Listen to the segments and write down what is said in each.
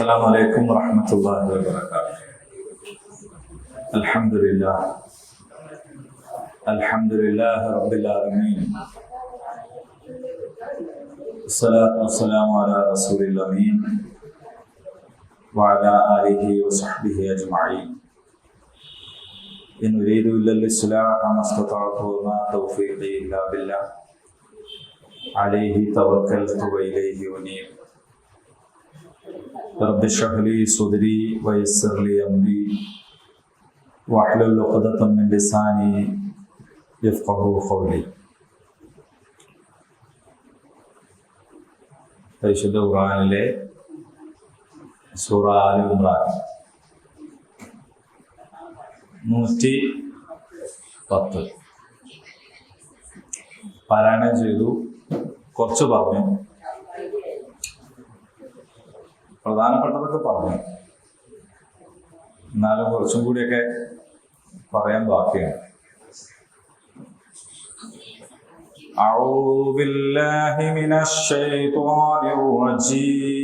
السلام عليكم ورحمة الله وبركاته. الحمد لله رب العالمين، الصلاة والسلام على رسول الأمين وعلى آله وصحبه أجمعين. إن أريد إلا الإصلاح ما استطعت وما توفيقي إلا بالله عليه توكلت وإليه أنيب. رب اشرح لي صدري ويسر لي أمري واحلل عقدة من لساني يفقهوا قولي. പരിശുദ്ധ ഖുർആനിലെ സൂറ ആൽ ഇംറാൻ 110 പാരായണം ചെയ്തു. കുറച്ച് പറഞ്ഞു, പ്രധാനപ്പെട്ടതൊക്കെ പറഞ്ഞു. എന്നാലും കുറച്ചും കൂടിയൊക്കെ പറയാൻ ബാക്കിയാണ്. أعوذ بالله من الشيطان الرجيم.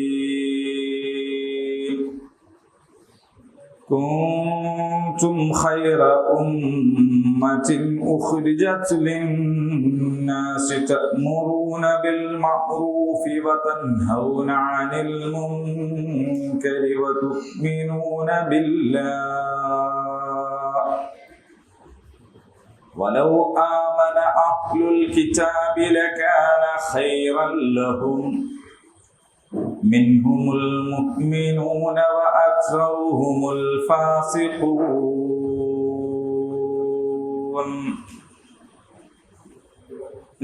كنتم خير أمة أخرجت للناس تأمرون بالمعروف وتنهون عن المنكر وتؤمنون بالله ولو آمن أهل الكتاب لكان خيرا لهم منهم المؤمنون وأكثرهم الفاسقون.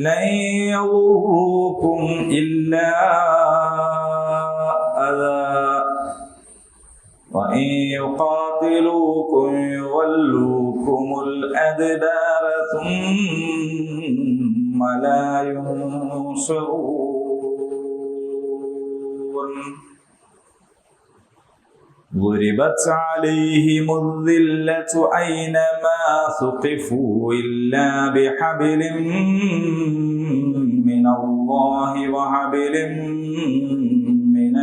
لن يضروكم إلا أذى وإن يقاتلوكم يولوكم الأدبار ثم لا ينصرون. ضربت عليهم الذلة أينما ثقفوا إلا بحبل من الله وحبل من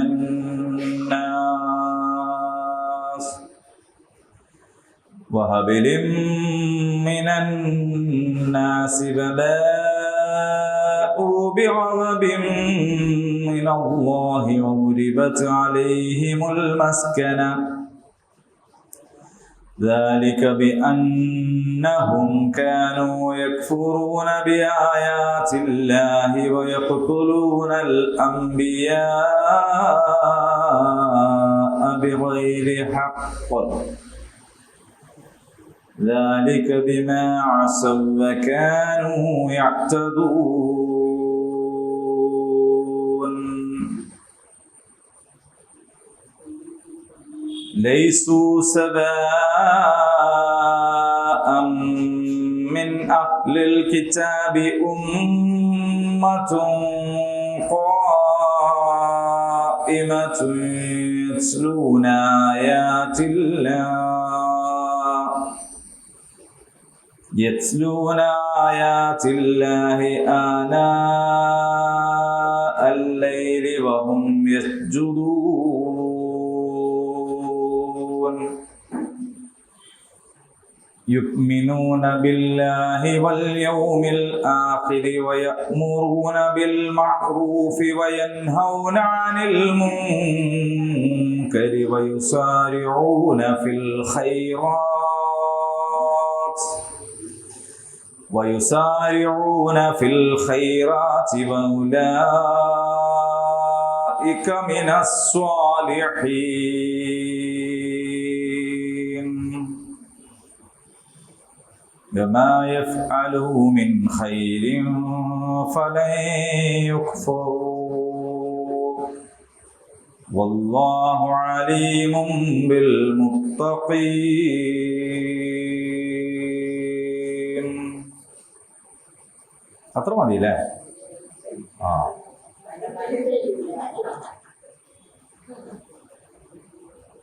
الناس فباءوا بغضب من الله وضربت عليهم المسكنة ذلك بأنهم كانوا يكفرون بآيات الله ويقتلون الأنبياء بغير حق ذلك بما عصوا وكانوا يعتدون. ليسوا سواء من أهل الكتاب أمة قائمة يتلون آيات الله آناء الليل وهم يسجدون يؤمنون بالله واليوم الآخر ويأمرون بالمعروف وينهون عن المنكر ويسارعون في الخيرات وأولئك من الصالحين. وما يفعلوا من خير فلن يكفروا والله عليم بالمتقين. അത്ര മതിയല്ലേ?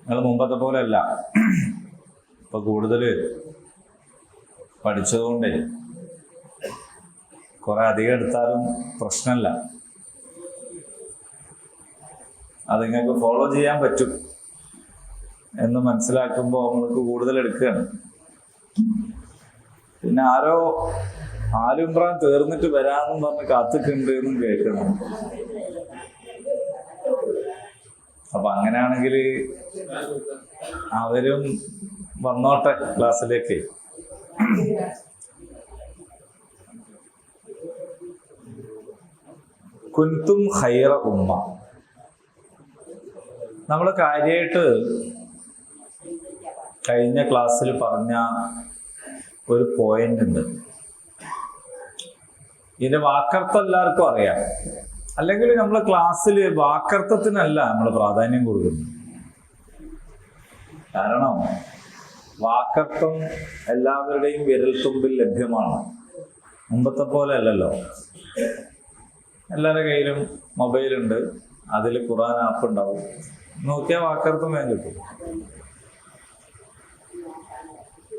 നിങ്ങൾ മുമ്പത്തെ പോലെ അല്ല, ഇപ്പൊ കൂടുതൽ പഠിച്ചതുകൊണ്ടേ കുറെ അധികം എടുത്താലും പ്രശ്നമല്ല. അത് നിങ്ങൾക്ക് ഫോളോ ചെയ്യാൻ പറ്റും എന്ന് മനസ്സിലാക്കുമ്പോൾ നമ്മൾക്ക് കൂടുതൽ എടുക്കുകയാണ്. പിന്നെ ആരോ ആലുംബ്രാൻ തീർന്നിട്ട് വരാമെന്നും പറഞ്ഞ് കാത്തിട്ടുണ്ട് എന്നും കേൾക്കണം. അപ്പൊ അങ്ങനെയാണെങ്കിൽ അവരും വന്നോട്ടെ ക്ലാസ്സിലേക്ക്. കുൻതും ഖൈറ ഉമ്മ. നമ്മൾ കാര്യമായിട്ട് കഴിഞ്ഞ ക്ലാസ്സിൽ പറഞ്ഞ ഒരു പോയിന്റ് ഉണ്ട്. ഇതിന്റെ വാക്കർത്ഥം എല്ലാവർക്കും അറിയാം. അല്ലെങ്കിൽ നമ്മൾ ക്ലാസ്സിൽ വാക്കർത്ഥത്തിനല്ല നമ്മൾ പ്രാധാന്യം കൊടുക്കുന്നത്. കാരണം വാക്കർത്ഥം എല്ലാവരുടെയും വിരൽത്തുമ്പിൽ ലഭ്യമാണ്. മുമ്പത്തെ പോലെ അല്ലല്ലോ. എല്ലാവരുടെ കയ്യിലും മൊബൈലുണ്ട്, അതിൽ ഖുർആൻ ആപ്പ് ഉണ്ടാവും. നോക്കിയാൽ വാക്കർത്ഥം വേഗം കിട്ടും.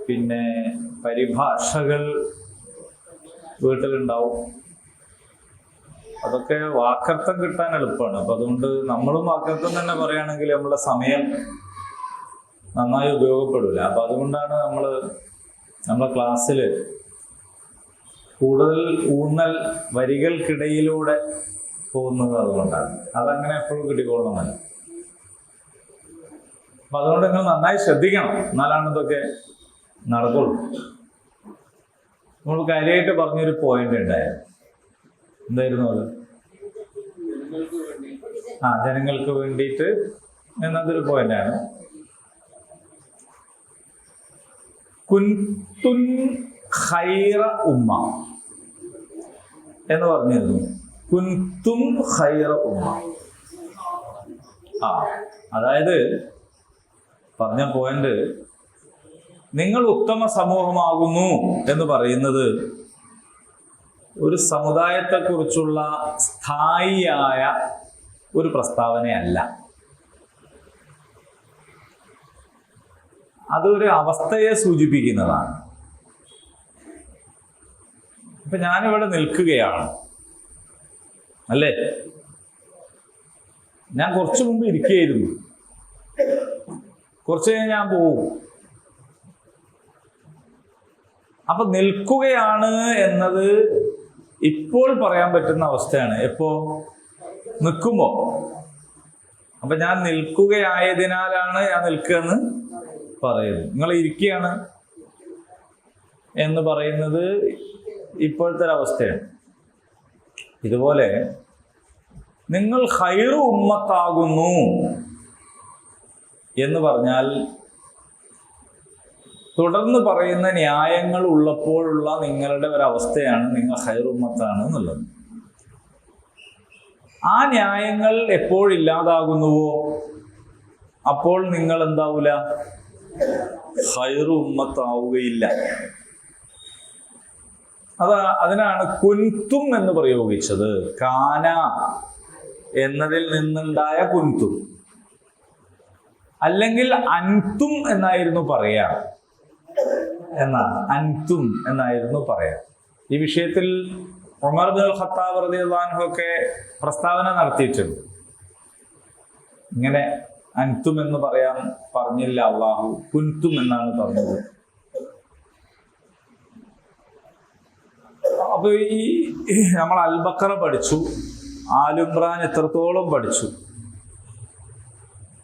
പിന്നെ പരിഭാഷകൾ വീട്ടിലുണ്ടാവും. അതൊക്കെ വാക്കർത്ഥം കിട്ടാൻ എളുപ്പമാണ്. അപ്പൊ അതുകൊണ്ട് നമ്മളും വാക്കർത്ഥം തന്നെ പറയുകയാണെങ്കിൽ നമ്മളെ സമയം നന്നായി ഉപയോഗപ്പെടില്ല. അപ്പൊ അതുകൊണ്ടാണ് നമ്മളെ ക്ലാസ്സിൽ കൂടുതൽ ഊന്നൽ വരികൾക്കിടയിലൂടെ പോകുന്നത്. അതുകൊണ്ടാണ് അതങ്ങനെ എപ്പോഴും കിട്ടിക്കൊള്ളണമെന്ന്. അപ്പൊ അതുകൊണ്ട് നിങ്ങൾ നന്നായി ശ്രദ്ധിക്കണം, എന്നാലാണ് ഇതൊക്കെ നടക്കുള്ളൂ. നമ്മൾ കാര്യമായിട്ട് പറഞ്ഞൊരു പോയിന്റ് ഉണ്ടായിരുന്നു. എന്തായിരുന്നു അത്? ജനങ്ങൾക്ക് വേണ്ടിയിട്ട് എന്നതൊരു പോയിന്റാണ്. കുൻതുൻ ഖൈറ ഉമ്മ എന്ന് പറഞ്ഞിരുന്നു. കുൻതും ഖൈറ ഉമ്മ. അതായത് പറഞ്ഞ പോയിന്റ്, നിങ്ങൾ ഉത്തമ സമൂഹമാകുന്നു എന്ന് പറയുന്നത് ഒരു സമുദായത്തെക്കുറിച്ചുള്ള സ്ഥായിയായ ഒരു പ്രസ്താവനയല്ല. അതൊരു അവസ്ഥയെ സൂചിപ്പിക്കുന്നതാണ്. ഇപ്പൊ ഞാനിവിടെ നിൽക്കുകയാണ് അല്ലേ? ഞാൻ കുറച്ചു മുമ്പ് ഇരിക്കുകയായിരുന്നു. കുറച്ച് കഴിഞ്ഞ് ഞാൻ പോവും. അപ്പൊ നിൽക്കുകയാണ് എന്നത് ഇപ്പോൾ പറയാൻ പറ്റുന്ന അവസ്ഥയാണ്. എപ്പോ? നിൽക്കുമ്പോ. അപ്പൊ ഞാൻ നിൽക്കുകയായതിനാലാണ് ഞാൻ നിൽക്കുകയെന്ന് പറയുന്നത്. നിങ്ങൾ ഇരിക്കുകയാണ് എന്ന് പറയുന്നത് ഇപ്പോഴത്തെ ഒരവസ്ഥയാണ്. ഇതുപോലെ നിങ്ങൾ ഖൈറു ഉമ്മത്താകുന്നു എന്ന് പറഞ്ഞാൽ തുടർന്ന് പറയുന്ന ന്യായങ്ങൾ ഉള്ളപ്പോഴുള്ള നിങ്ങളുടെ ഒരവസ്ഥയാണ് നിങ്ങൾ ഖൈറു ഉമ്മത്താണ് എന്നുള്ളത്. ആ ന്യായങ്ങൾ എപ്പോഴില്ലാതാകുന്നുവോ അപ്പോൾ നിങ്ങൾ എന്താവൂല? ഖൈറു ഉമ്മത്താവുകയില്ല. അതിനാണ് കുൻതും എന്ന് പ്രയോഗിച്ചത്. കാന എന്നതിൽ നിന്നുണ്ടായ കുൻതും. അല്ലെങ്കിൽ അൻതും എന്നായിരുന്നു പറയാ. എന്നാണ് അൻതും എന്നായിരുന്നു പറയാ. ഈ വിഷയത്തിൽ ഉമർ ഇബ്നുൽ ഖത്താബ് റളിയല്ലാഹു അൻഹു ഒക്കെ പ്രസ്താവന നടത്തിയിട്ടുണ്ട്. ഇങ്ങനെ അൻതും എന്ന് പറയാൻ പറഞ്ഞില്ല അള്ളാഹു, കുൻതും എന്നാണ് പറഞ്ഞത്. അപ്പൊ ഈ നമ്മൾ അൽ ബഖറ പഠിച്ചു, ആലുംറാൻ എത്രത്തോളം പഠിച്ചു.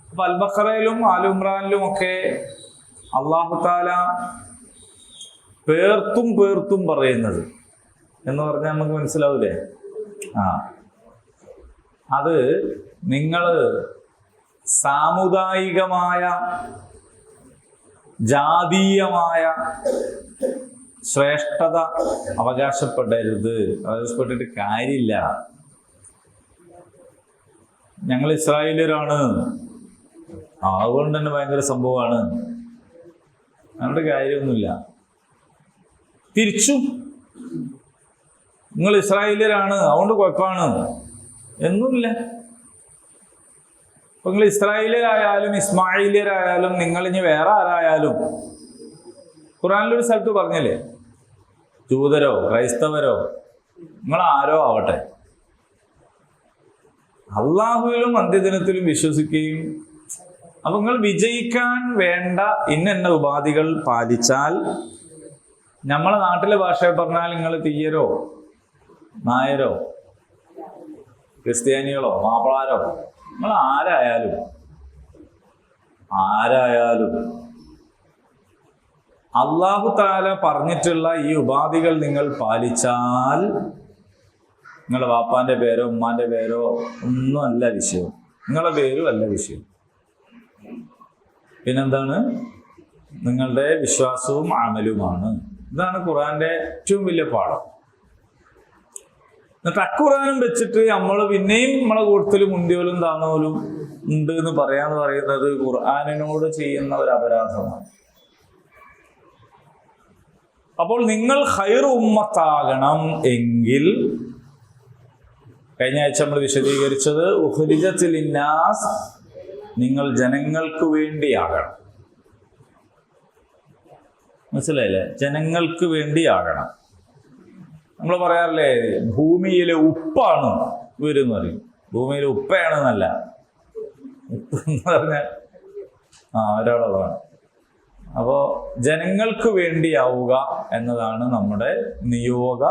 അപ്പൊ അൽ ബഖറയിലും ആലുംറാനിലും ഒക്കെ അല്ലാഹു തആല പേർത്തും പേർത്തും പറയുന്നത് എന്ന് പറഞ്ഞാൽ നമുക്ക് മനസ്സിലാവൂലേ? അത് നിങ്ങൾ സാമുദായികമായ ജാതീയമായ ശ്രേഷ്ഠത അവകാശപ്പെട്ടിട്ട് കാര്യമില്ല. ഞങ്ങൾ ഇസ്രായേലിയരാണ്, അതുകൊണ്ട് തന്നെ ഭയങ്കര സംഭവമാണ്, അങ്ങനത്തെ കാര്യമൊന്നുമില്ല. തിരിച്ചും നിങ്ങൾ ഇസ്രായേലിയരാണ് അതുകൊണ്ട് കുഴപ്പമാണ് എന്നുമില്ല. അപ്പൊ നിങ്ങൾ ഇസ്രായേലിയരായാലും ഇസ്മായിലിയരായാലും നിങ്ങൾ ഇനി വേറെ ആരായാലും, ഖുർആനിലൊരു സ്ഥലത്ത് പറഞ്ഞില്ലേ, ജൂതരോ ക്രൈസ്തവരോ നിങ്ങൾ ആരോ ആവട്ടെ, അള്ളാഹുവിലും അന്ത്യദിനത്തിലും വിശ്വസിക്കുകയും, അപ്പൊ നിങ്ങൾ വിജയിക്കാൻ വേണ്ട ഇന്ന ഉപാധികൾ പാലിച്ചാൽ, നമ്മളെ നാട്ടിലെ ഭാഷയിൽ പറഞ്ഞാൽ നിങ്ങൾ തീയരോ നായരോ ക്രിസ്ത്യാനികളോ മാപ്പിളാരോ നിങ്ങൾ ആരായാലും അല്ലാഹു തആല പറഞ്ഞിട്ടുള്ള ഈ ഉപാധികൾ നിങ്ങൾ പാലിച്ചാൽ, നിങ്ങളുടെ വാപ്പാന്റെ പേരോ ഉമ്മാന്റെ പേരോ ഒന്നും അല്ല വിഷയം, നിങ്ങളുടെ പേരും അല്ല വിഷയം. പിന്നെന്താണ്? നിങ്ങളുടെ വിശ്വാസവും അമലുമാണ്. ഇതാണ് ഖുർആന്റെ ഏറ്റവും വലിയ പാഠം. എന്നിട്ട് അഖുർആനും വെച്ചിട്ട് നമ്മൾ പിന്നെയും നമ്മളെ കൂട്ടത്തിലും മുന്തിയോലും താണോലും ഉണ്ട് എന്ന് പറയാന്ന് പറയുന്നത് ഖുർആനിനോട് ചെയ്യുന്ന ഒരു അപരാധമാണ്. അപ്പോൾ നിങ്ങൾ ഖൈർ ഉമ്മത്താകണം എങ്കിൽ, കഴിഞ്ഞ ആഴ്ച നമ്മൾ വിശദീകരിച്ചത് ഉഖ്രിജത്ത് ലിന്നാസ്, നിങ്ങൾ ജനങ്ങൾക്ക് വേണ്ടിയാകണം. മനസ്സിലായില്ലേ? ജനങ്ങൾക്ക് വേണ്ടിയാകണം. നമ്മൾ പറയാറില്ലേ, ഭൂമിയിലെ ഉപ്പാണ് ഇവരെന്ന് പറയും. ഭൂമിയിലെ ഉപ്പയാണെന്നല്ല, ഉപ്പ് എന്ന് പറഞ്ഞാൽ ഒരാളതാണ്. അപ്പോ ജനങ്ങൾക്ക് വേണ്ടിയാവുക എന്നതാണ് നമ്മുടെ നിയോഗ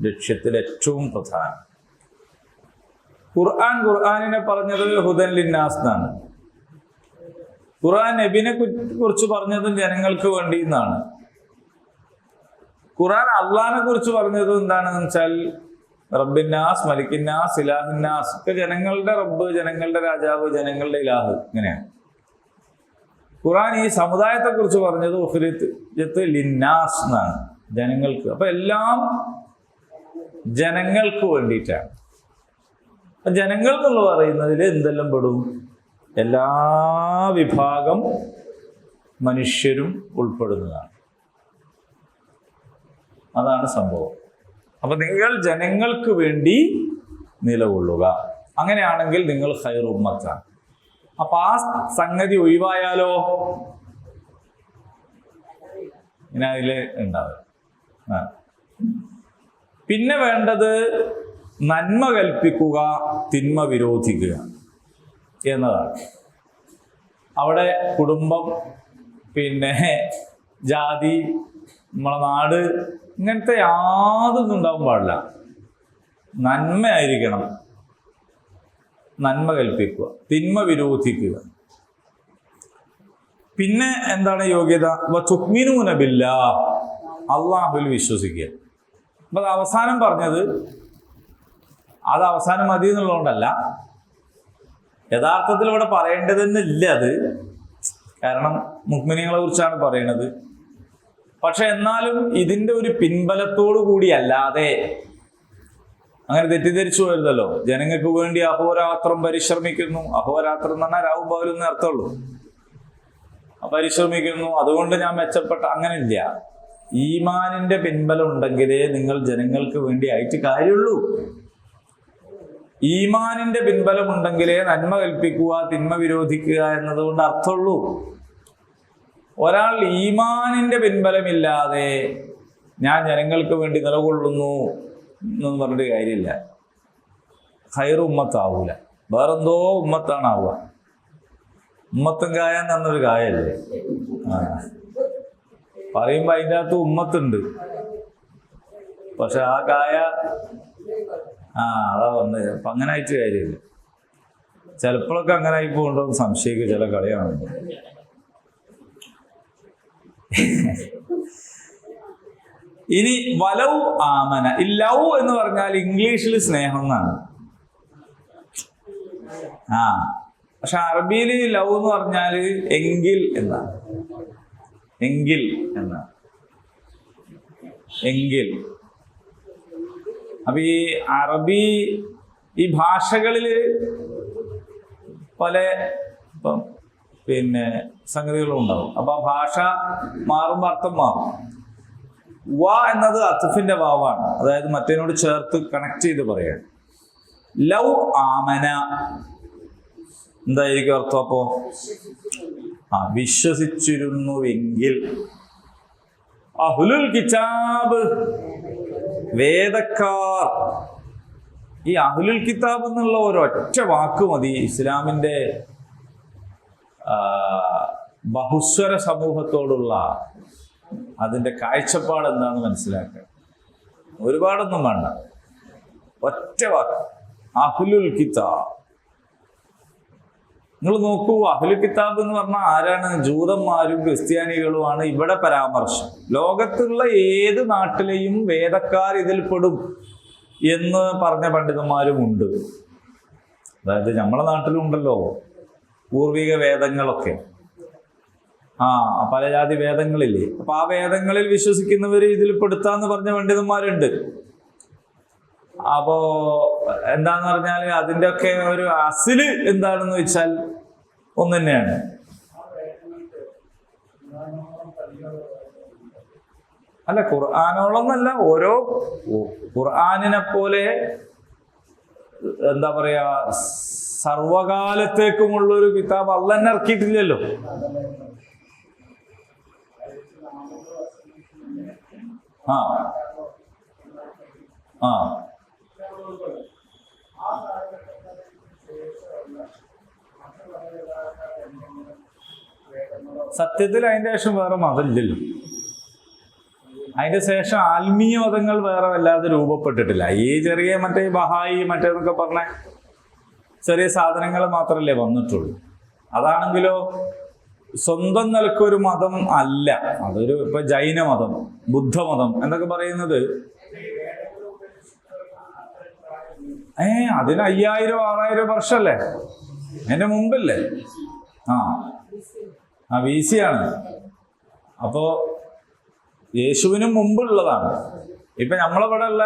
ലക്ഷ്യത്തിൽ ഏറ്റവും പ്രധാനം. ഖുർആനിനെ പറഞ്ഞത് ഹുദൻ ലിന്നാസ് എന്നാണ്. ഖുർആൻ നബിനെ കുറിച്ച് പറഞ്ഞതും ജനങ്ങൾക്ക് വേണ്ടി എന്നാണ്. ഖുർആൻ അള്ളാഹിനെ കുറിച്ച് പറഞ്ഞത് എന്താണെന്ന് വെച്ചാൽ റബ്ബിന്നാസ്, മലിക്കിന്നാസ്, ഇലാഹിന്നാസ് ഒക്കെ ജനങ്ങളുടെ റബ്ബ്, ജനങ്ങളുടെ രാജാവ്, ജനങ്ങളുടെ ഇലാഹ്, ഇങ്ങനെയാണ്. ഖുർആൻ ഈ സമുദായത്തെ കുറിച്ച് പറഞ്ഞത് ഉഖ്രിജത്ത് ലിന്നാസ് എന്നാണ്, ജനങ്ങൾക്ക്. അപ്പൊ എല്ലാം ജനങ്ങൾക്ക് വേണ്ടിയിട്ടാണ്. അപ്പൊ ജനങ്ങൾ എന്നുള്ള പറയുന്നതിൽ എന്തെല്ലാം പെടും? എല്ലാ വിഭാഗം മനുഷ്യരും ഉൾപ്പെടുന്നതാണ്. അതാണ് സംഭവം. അപ്പൊ നിങ്ങൾ ജനങ്ങൾക്ക് വേണ്ടി നിലകൊള്ളുക. അങ്ങനെയാണെങ്കിൽ നിങ്ങൾ ഖൈർ ഉമ്മത്താണ്. അപ്പൊ ആ സംഗതി ഒഴിവായാലോ ഇങ്ങനെ അതില് ഉണ്ടാവുക. പിന്നെ വേണ്ടത് നന്മ കൽപ്പിക്കുക, തിന്മ വിരോധിക്കുക എന്നതാണ്. അവിടെ കുടുംബം, പിന്നെ ജാതി, നമ്മളെ നാട്, ഇങ്ങനത്തെ യാതൊന്നും ഉണ്ടാവാൻ പാടില്ല. നന്മയായിരിക്കണം. നന്മ കൽപ്പിക്കുക, തിന്മ വിരോധിക്കുക. പിന്നെ എന്താണ് യോഗ്യത? തുഅ്മിനൂന ബില്ലാഹ്, അല്ലാഹുവിൽ വിശ്വസിക്കുക. അപ്പൊ അത് അവസാനം പറഞ്ഞത്, അത് അവസാനം മതി എന്നുള്ളതുകൊണ്ടല്ല, യഥാർത്ഥത്തിൽ ഇവിടെ പറയേണ്ടതെന്നില്ല അത്. കാരണം മുഅ്മിനീങ്ങളെ കുറിച്ചാണ് പറയുന്നത്. പക്ഷെ എന്നാലും ഇതിന്റെ ഒരു പിൻബലത്തോടു കൂടി അല്ലാതെ അങ്ങനെ തെറ്റിദ്ധരിച്ചു വരുന്നല്ലോ. ജനങ്ങൾക്ക് വേണ്ടി അഹോരാത്രം പരിശ്രമിക്കുന്നു. അഹോരാത്രം എന്ന് പറഞ്ഞാൽ രാവും പകലും എന്ന് അർത്ഥമുള്ളൂ. പരിശ്രമിക്കുന്നു, അതുകൊണ്ട് ഞാൻ മെച്ചപ്പെട്ട, അങ്ങനെ ഇല്ല. ഈമാനിന്റെ പിൻബലം ഉണ്ടെങ്കിലേ നിങ്ങൾ ജനങ്ങൾക്ക് വേണ്ടി ആയിട്ട് കാര്യമുള്ളൂ. ഈമാനിന്റെ പിൻബലം ഉണ്ടെങ്കിലേ നന്മ കൽപ്പിക്കുക, തിന്മ വിരോധിക്കുക എന്നതുകൊണ്ട് അർത്ഥമുള്ളൂ. ഒരാൾ ഈമാനിന്റെ പിൻബലമില്ലാതെ ഞാൻ ജനങ്ങൾക്ക് വേണ്ടി നിലകൊള്ളുന്നു എന്നൊന്നും പറഞ്ഞിട്ട് കാര്യമില്ല. ഖൈർ ഉമ്മത്താവൂല, വേറെന്തോ ഉമ്മത്താണ് ആവുക. ഉമ്മത്തും കായ എന്ന് പറഞ്ഞൊരു കായല്ലേ. പറയുമ്പോ അതിൻ്റെ അകത്ത് ഉമ്മത്തുണ്ട്, പക്ഷെ ആ കായ അതാ പറഞ്ഞത്. അപ്പൊ അങ്ങനെ ആയിട്ട് കാര്യമില്ല. ചിലപ്പോഴൊക്കെ അങ്ങനെ ആയി പോകണ്ടോ സംശയിക്കും ചില കളിയാണ്. ഇനി വലൗ ആമന, ഈ ലവ് എന്ന് പറഞ്ഞാൽ ഇംഗ്ലീഷിൽ സ്നേഹം എന്നാണ്. പക്ഷെ അറബിയിൽ ലവ് എന്ന് പറഞ്ഞാൽ എങ്കിൽ എന്നാണ്. എങ്കിൽ എന്നാണ്. എങ്കിൽ. അപ്പൊ ഈ അറബി, ഈ ഭാഷകളിൽ പല പിന്നെ സംഗതികളും ഉണ്ടാവും. അപ്പൊ ആ ഭാഷ മാറുമ്പോൾ അർത്ഥം മാറും. വ എന്നത് അത്ഫിന്റെ വാവാണ്, അതായത് മറ്റേനോട് ചേർത്ത് കണക്ട് ചെയ്ത് പറയാണ്. ലവ് ആമന എന്തായിരിക്കും അർത്ഥം? അപ്പോ വിശ്വസിച്ചിരുന്നുവെങ്കിൽ. അഹ്ലുൽ കിതാബ്, വേദക്കാർ, ഈ അഹ്ലുൽ കിതാബ് എന്നുള്ള ഒരൊറ്റ വാക്ക് മതി ഇസ്ലാമിൻ്റെ ബഹുസ്വര സമൂഹത്തോടുള്ള അതിൻ്റെ കാഴ്ചപ്പാട് എന്താണെന്ന് മനസ്സിലാക്കുക. ഒരുപാടൊന്നും വേണ്ട, ഒറ്റ വാക്ക്, അഹ്ലുൽ കിതാബ്. നിങ്ങൾ നോക്കൂ, അഹ്ലുൽ കിതാബ് എന്ന് പറഞ്ഞാൽ ആരാണ്? ജൂതന്മാരും ക്രിസ്ത്യാനികളുമാണ് ഇവിടെ പരാമർശം. ലോകത്തുള്ള ഏത് നാട്ടിലെയും വേദക്കാർ ഇതിൽപ്പെടും എന്ന് പറഞ്ഞ പണ്ഡിതന്മാരും ഉണ്ട്. അതായത് നമ്മളെ നാട്ടിലും ഉണ്ടല്ലോ പൂർവിക വേദങ്ങളൊക്കെ, പല ജാതി വേദങ്ങളില്ലേ. അപ്പൊ ആ വേദങ്ങളിൽ വിശ്വസിക്കുന്നവർ ഇതിൽപ്പെടുത്താന്ന് പറഞ്ഞ പണ്ഡിതന്മാരുണ്ട്. അപ്പോ എന്താന്ന് പറഞ്ഞാൽ അതിൻ്റെ ഒക്കെ ഒരു അസില് എന്താണെന്ന് വെച്ചാൽ ഒന്ന് തന്നെയാണ്. അല്ല, ഖുർആാനോളൊന്നല്ല, ഓരോ ഖുർആാനിനെ പോലെ എന്താ പറയാ സർവകാലത്തേക്കുമുള്ളൊരു കിതാബ് അള്ളാഹ് തന്നെ ഇറക്കിയിട്ടില്ലല്ലോ. ആ ആ സത്യത്തിൽ അതിൻ്റെ ശേഷം വേറെ മതമില്ലല്ലോ. അതിൻ്റെ ശേഷം ആത്മീയ മതങ്ങൾ വേറെ വല്ലാതെ രൂപപ്പെട്ടിട്ടില്ല. ഈ ചെറിയ മറ്റേ ബഹായി മറ്റേന്നൊക്കെ പറഞ്ഞ ചെറിയ സാധനങ്ങൾ മാത്രമല്ലേ വന്നിട്ടുള്ളൂ. അതാണെങ്കിലോ സ്വന്തം നിലക്കൊരു മതം അല്ല. അതൊരു ഇപ്പൊ ജൈനമതം, ബുദ്ധമതം എന്നൊക്കെ പറയുന്നത് അതിന് 5000-6000 വർഷമല്ലേ, അതിന്റെ മുമ്പല്ലേ. BC ആണ്. അപ്പോ യേശുവിനും മുമ്പുള്ളതാണ്. ഇപ്പൊ നമ്മളിവിടെ ഉള്ള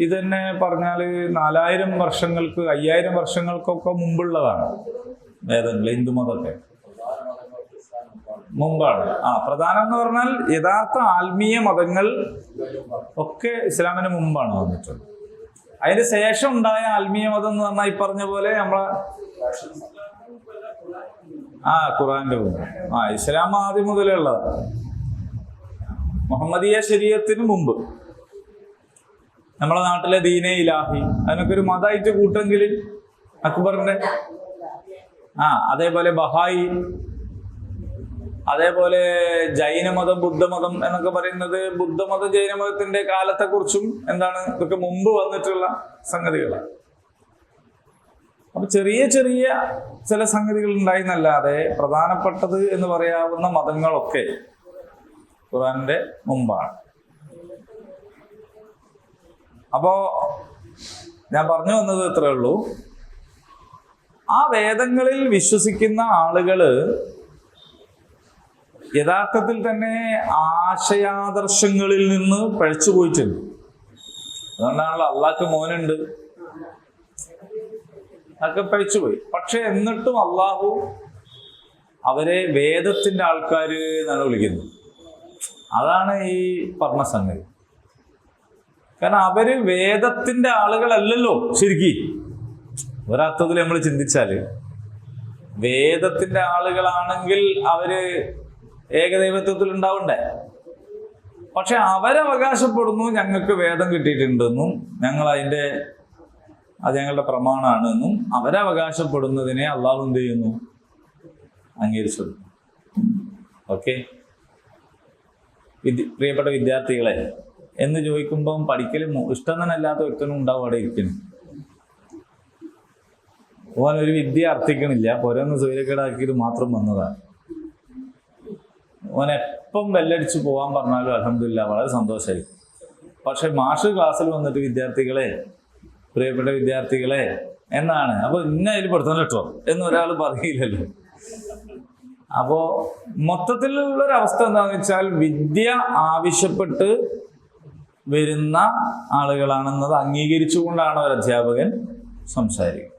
ഇത് തന്നെ പറഞ്ഞാല് 4000 വർഷങ്ങൾക്ക് 5000 വർഷങ്ങൾക്കൊക്കെ മുമ്പുള്ളതാണ് വേദങ്ങൾ. ഹിന്ദുമതമൊക്കെ മുമ്പാണ്. പ്രധാനം എന്ന് പറഞ്ഞാൽ യഥാർത്ഥ ആത്മീയ മതങ്ങൾ ഒക്കെ ഇസ്ലാമിന് മുമ്പാണ് വന്നിട്ടുള്ളത്. അതിന് ശേഷം ഉണ്ടായ ആത്മീയ മതം എന്ന് പറഞ്ഞാൽ ഈ പറഞ്ഞ പോലെ നമ്മളെ ഖുറാന്റെ മുമ്പ്. ഇസ്ലാം ആദ്യം മുതലേ ഉള്ളതാണ്. മുഹമ്മദീയ ശരീഅത്തിന് മുമ്പ് നമ്മളെ നാട്ടിലെ ദീനെ ഇലാഹി അതിനൊക്കെ ഒരു മതമായിട്ട് കൂട്ടെങ്കിൽ അക്ബറിന്റെ അതേപോലെ ബഹായി, അതേപോലെ ജൈനമതം, ബുദ്ധമതം എന്നൊക്കെ പറയുന്നത് ബുദ്ധമതം ജൈനമതത്തിന്റെ കാലത്തെക്കുറിച്ചും എന്താണ് ഇതൊക്കെ മുമ്പ് വന്നിട്ടുള്ള സംഗതികളാണ്. അപ്പൊ ചെറിയ ചെറിയ ചില സംഗതികൾ ഉണ്ടായിരുന്നല്ലാതെ പ്രധാനപ്പെട്ടത് എന്ന് പറയാവുന്ന മതങ്ങളൊക്കെ ഖുർആന്റെ മുമ്പാണ്. അപ്പോ ഞാൻ പറഞ്ഞു വന്നത് ഇത്രയേ ഉള്ളൂ. ആ വേദങ്ങളിൽ വിശ്വസിക്കുന്ന ആളുകള് യഥാർത്ഥത്തിൽ തന്നെ ആശയാദർശങ്ങളിൽ നിന്ന് പഴച്ചു പോയിട്ടുണ്ട്. അതുകൊണ്ടാണല്ലോ അള്ളാഹ്ക്ക് മോനുണ്ട്, അതൊക്കെ പഴിച്ചുപോയി. പക്ഷെ എന്നിട്ടും അള്ളാഹു അവരെ വേദത്തിന്റെ ആൾക്കാര് എന്നാണ് വിളിക്കുന്നത്. അതാണ് ഈ പറഞ്ഞ സംഗതി. കാരണം അവര് വേദത്തിന്റെ ആളുകളല്ലല്ലോ ശരിക്ക്. ഒരർത്ഥത്തിൽ നമ്മൾ ചിന്തിച്ചാല് വേദത്തിന്റെ ആളുകളാണെങ്കിൽ അവര് ഏകദൈവത്വത്തിൽ ഉണ്ടാവണ്ടേ. പക്ഷെ അവരവകാശപ്പെടുന്നു ഞങ്ങൾക്ക് വേദം കിട്ടിയിട്ടുണ്ടെന്നും അത് ഞങ്ങളുടെ പ്രമാണമാണ് എന്നും അവരവകാശപ്പെടുന്നതിനെ അള്ളാഹു എന്ത് ചെയ്യുന്നു? അംഗീകരിച്ചു. ഓക്കെ, പ്രിയപ്പെട്ട വിദ്യാർത്ഥികളെ, എന്ന് ചോദിക്കുമ്പം പഠിക്കലും ഇഷ്ടം തന്നെ അല്ലാത്ത വ്യക്തനും ഉണ്ടാവും അവിടെ ഇരിക്കുന്നു. ഓനൊരു വിദ്യ അർത്ഥിക്കണില്ല, പുരന്ന് സൂര്യക്കേടാക്കിയത് മാത്രം വന്നതാണ്. ഓൻ എപ്പം ബെല്ലടിച്ച് പോകാൻ പറഞ്ഞാലും അൽഹംദുലില്ലാ വളരെ സന്തോഷമായി. പക്ഷെ മാഷ് ക്ലാസ്സിൽ വന്നിട്ട് വിദ്യാർത്ഥികളെ, പ്രിയപ്പെട്ട വിദ്യാർത്ഥികളെ എന്നാണ്, അപ്പൊ ഇന്ന അതിൽ പെടുത്തണം കേട്ടോ എന്നൊരാൾ പറയില്ലല്ലോ. അപ്പോ മൊത്തത്തിലുള്ളൊരവസ്ഥ എന്താണെന്ന് വെച്ചാൽ വിദ്യ ആവശ്യപ്പെട്ട് വരുന്ന ആളുകളാണെന്നത് അംഗീകരിച്ചുകൊണ്ടാണ് ഒരു അധ്യാപകൻ സംസാരിക്കുക.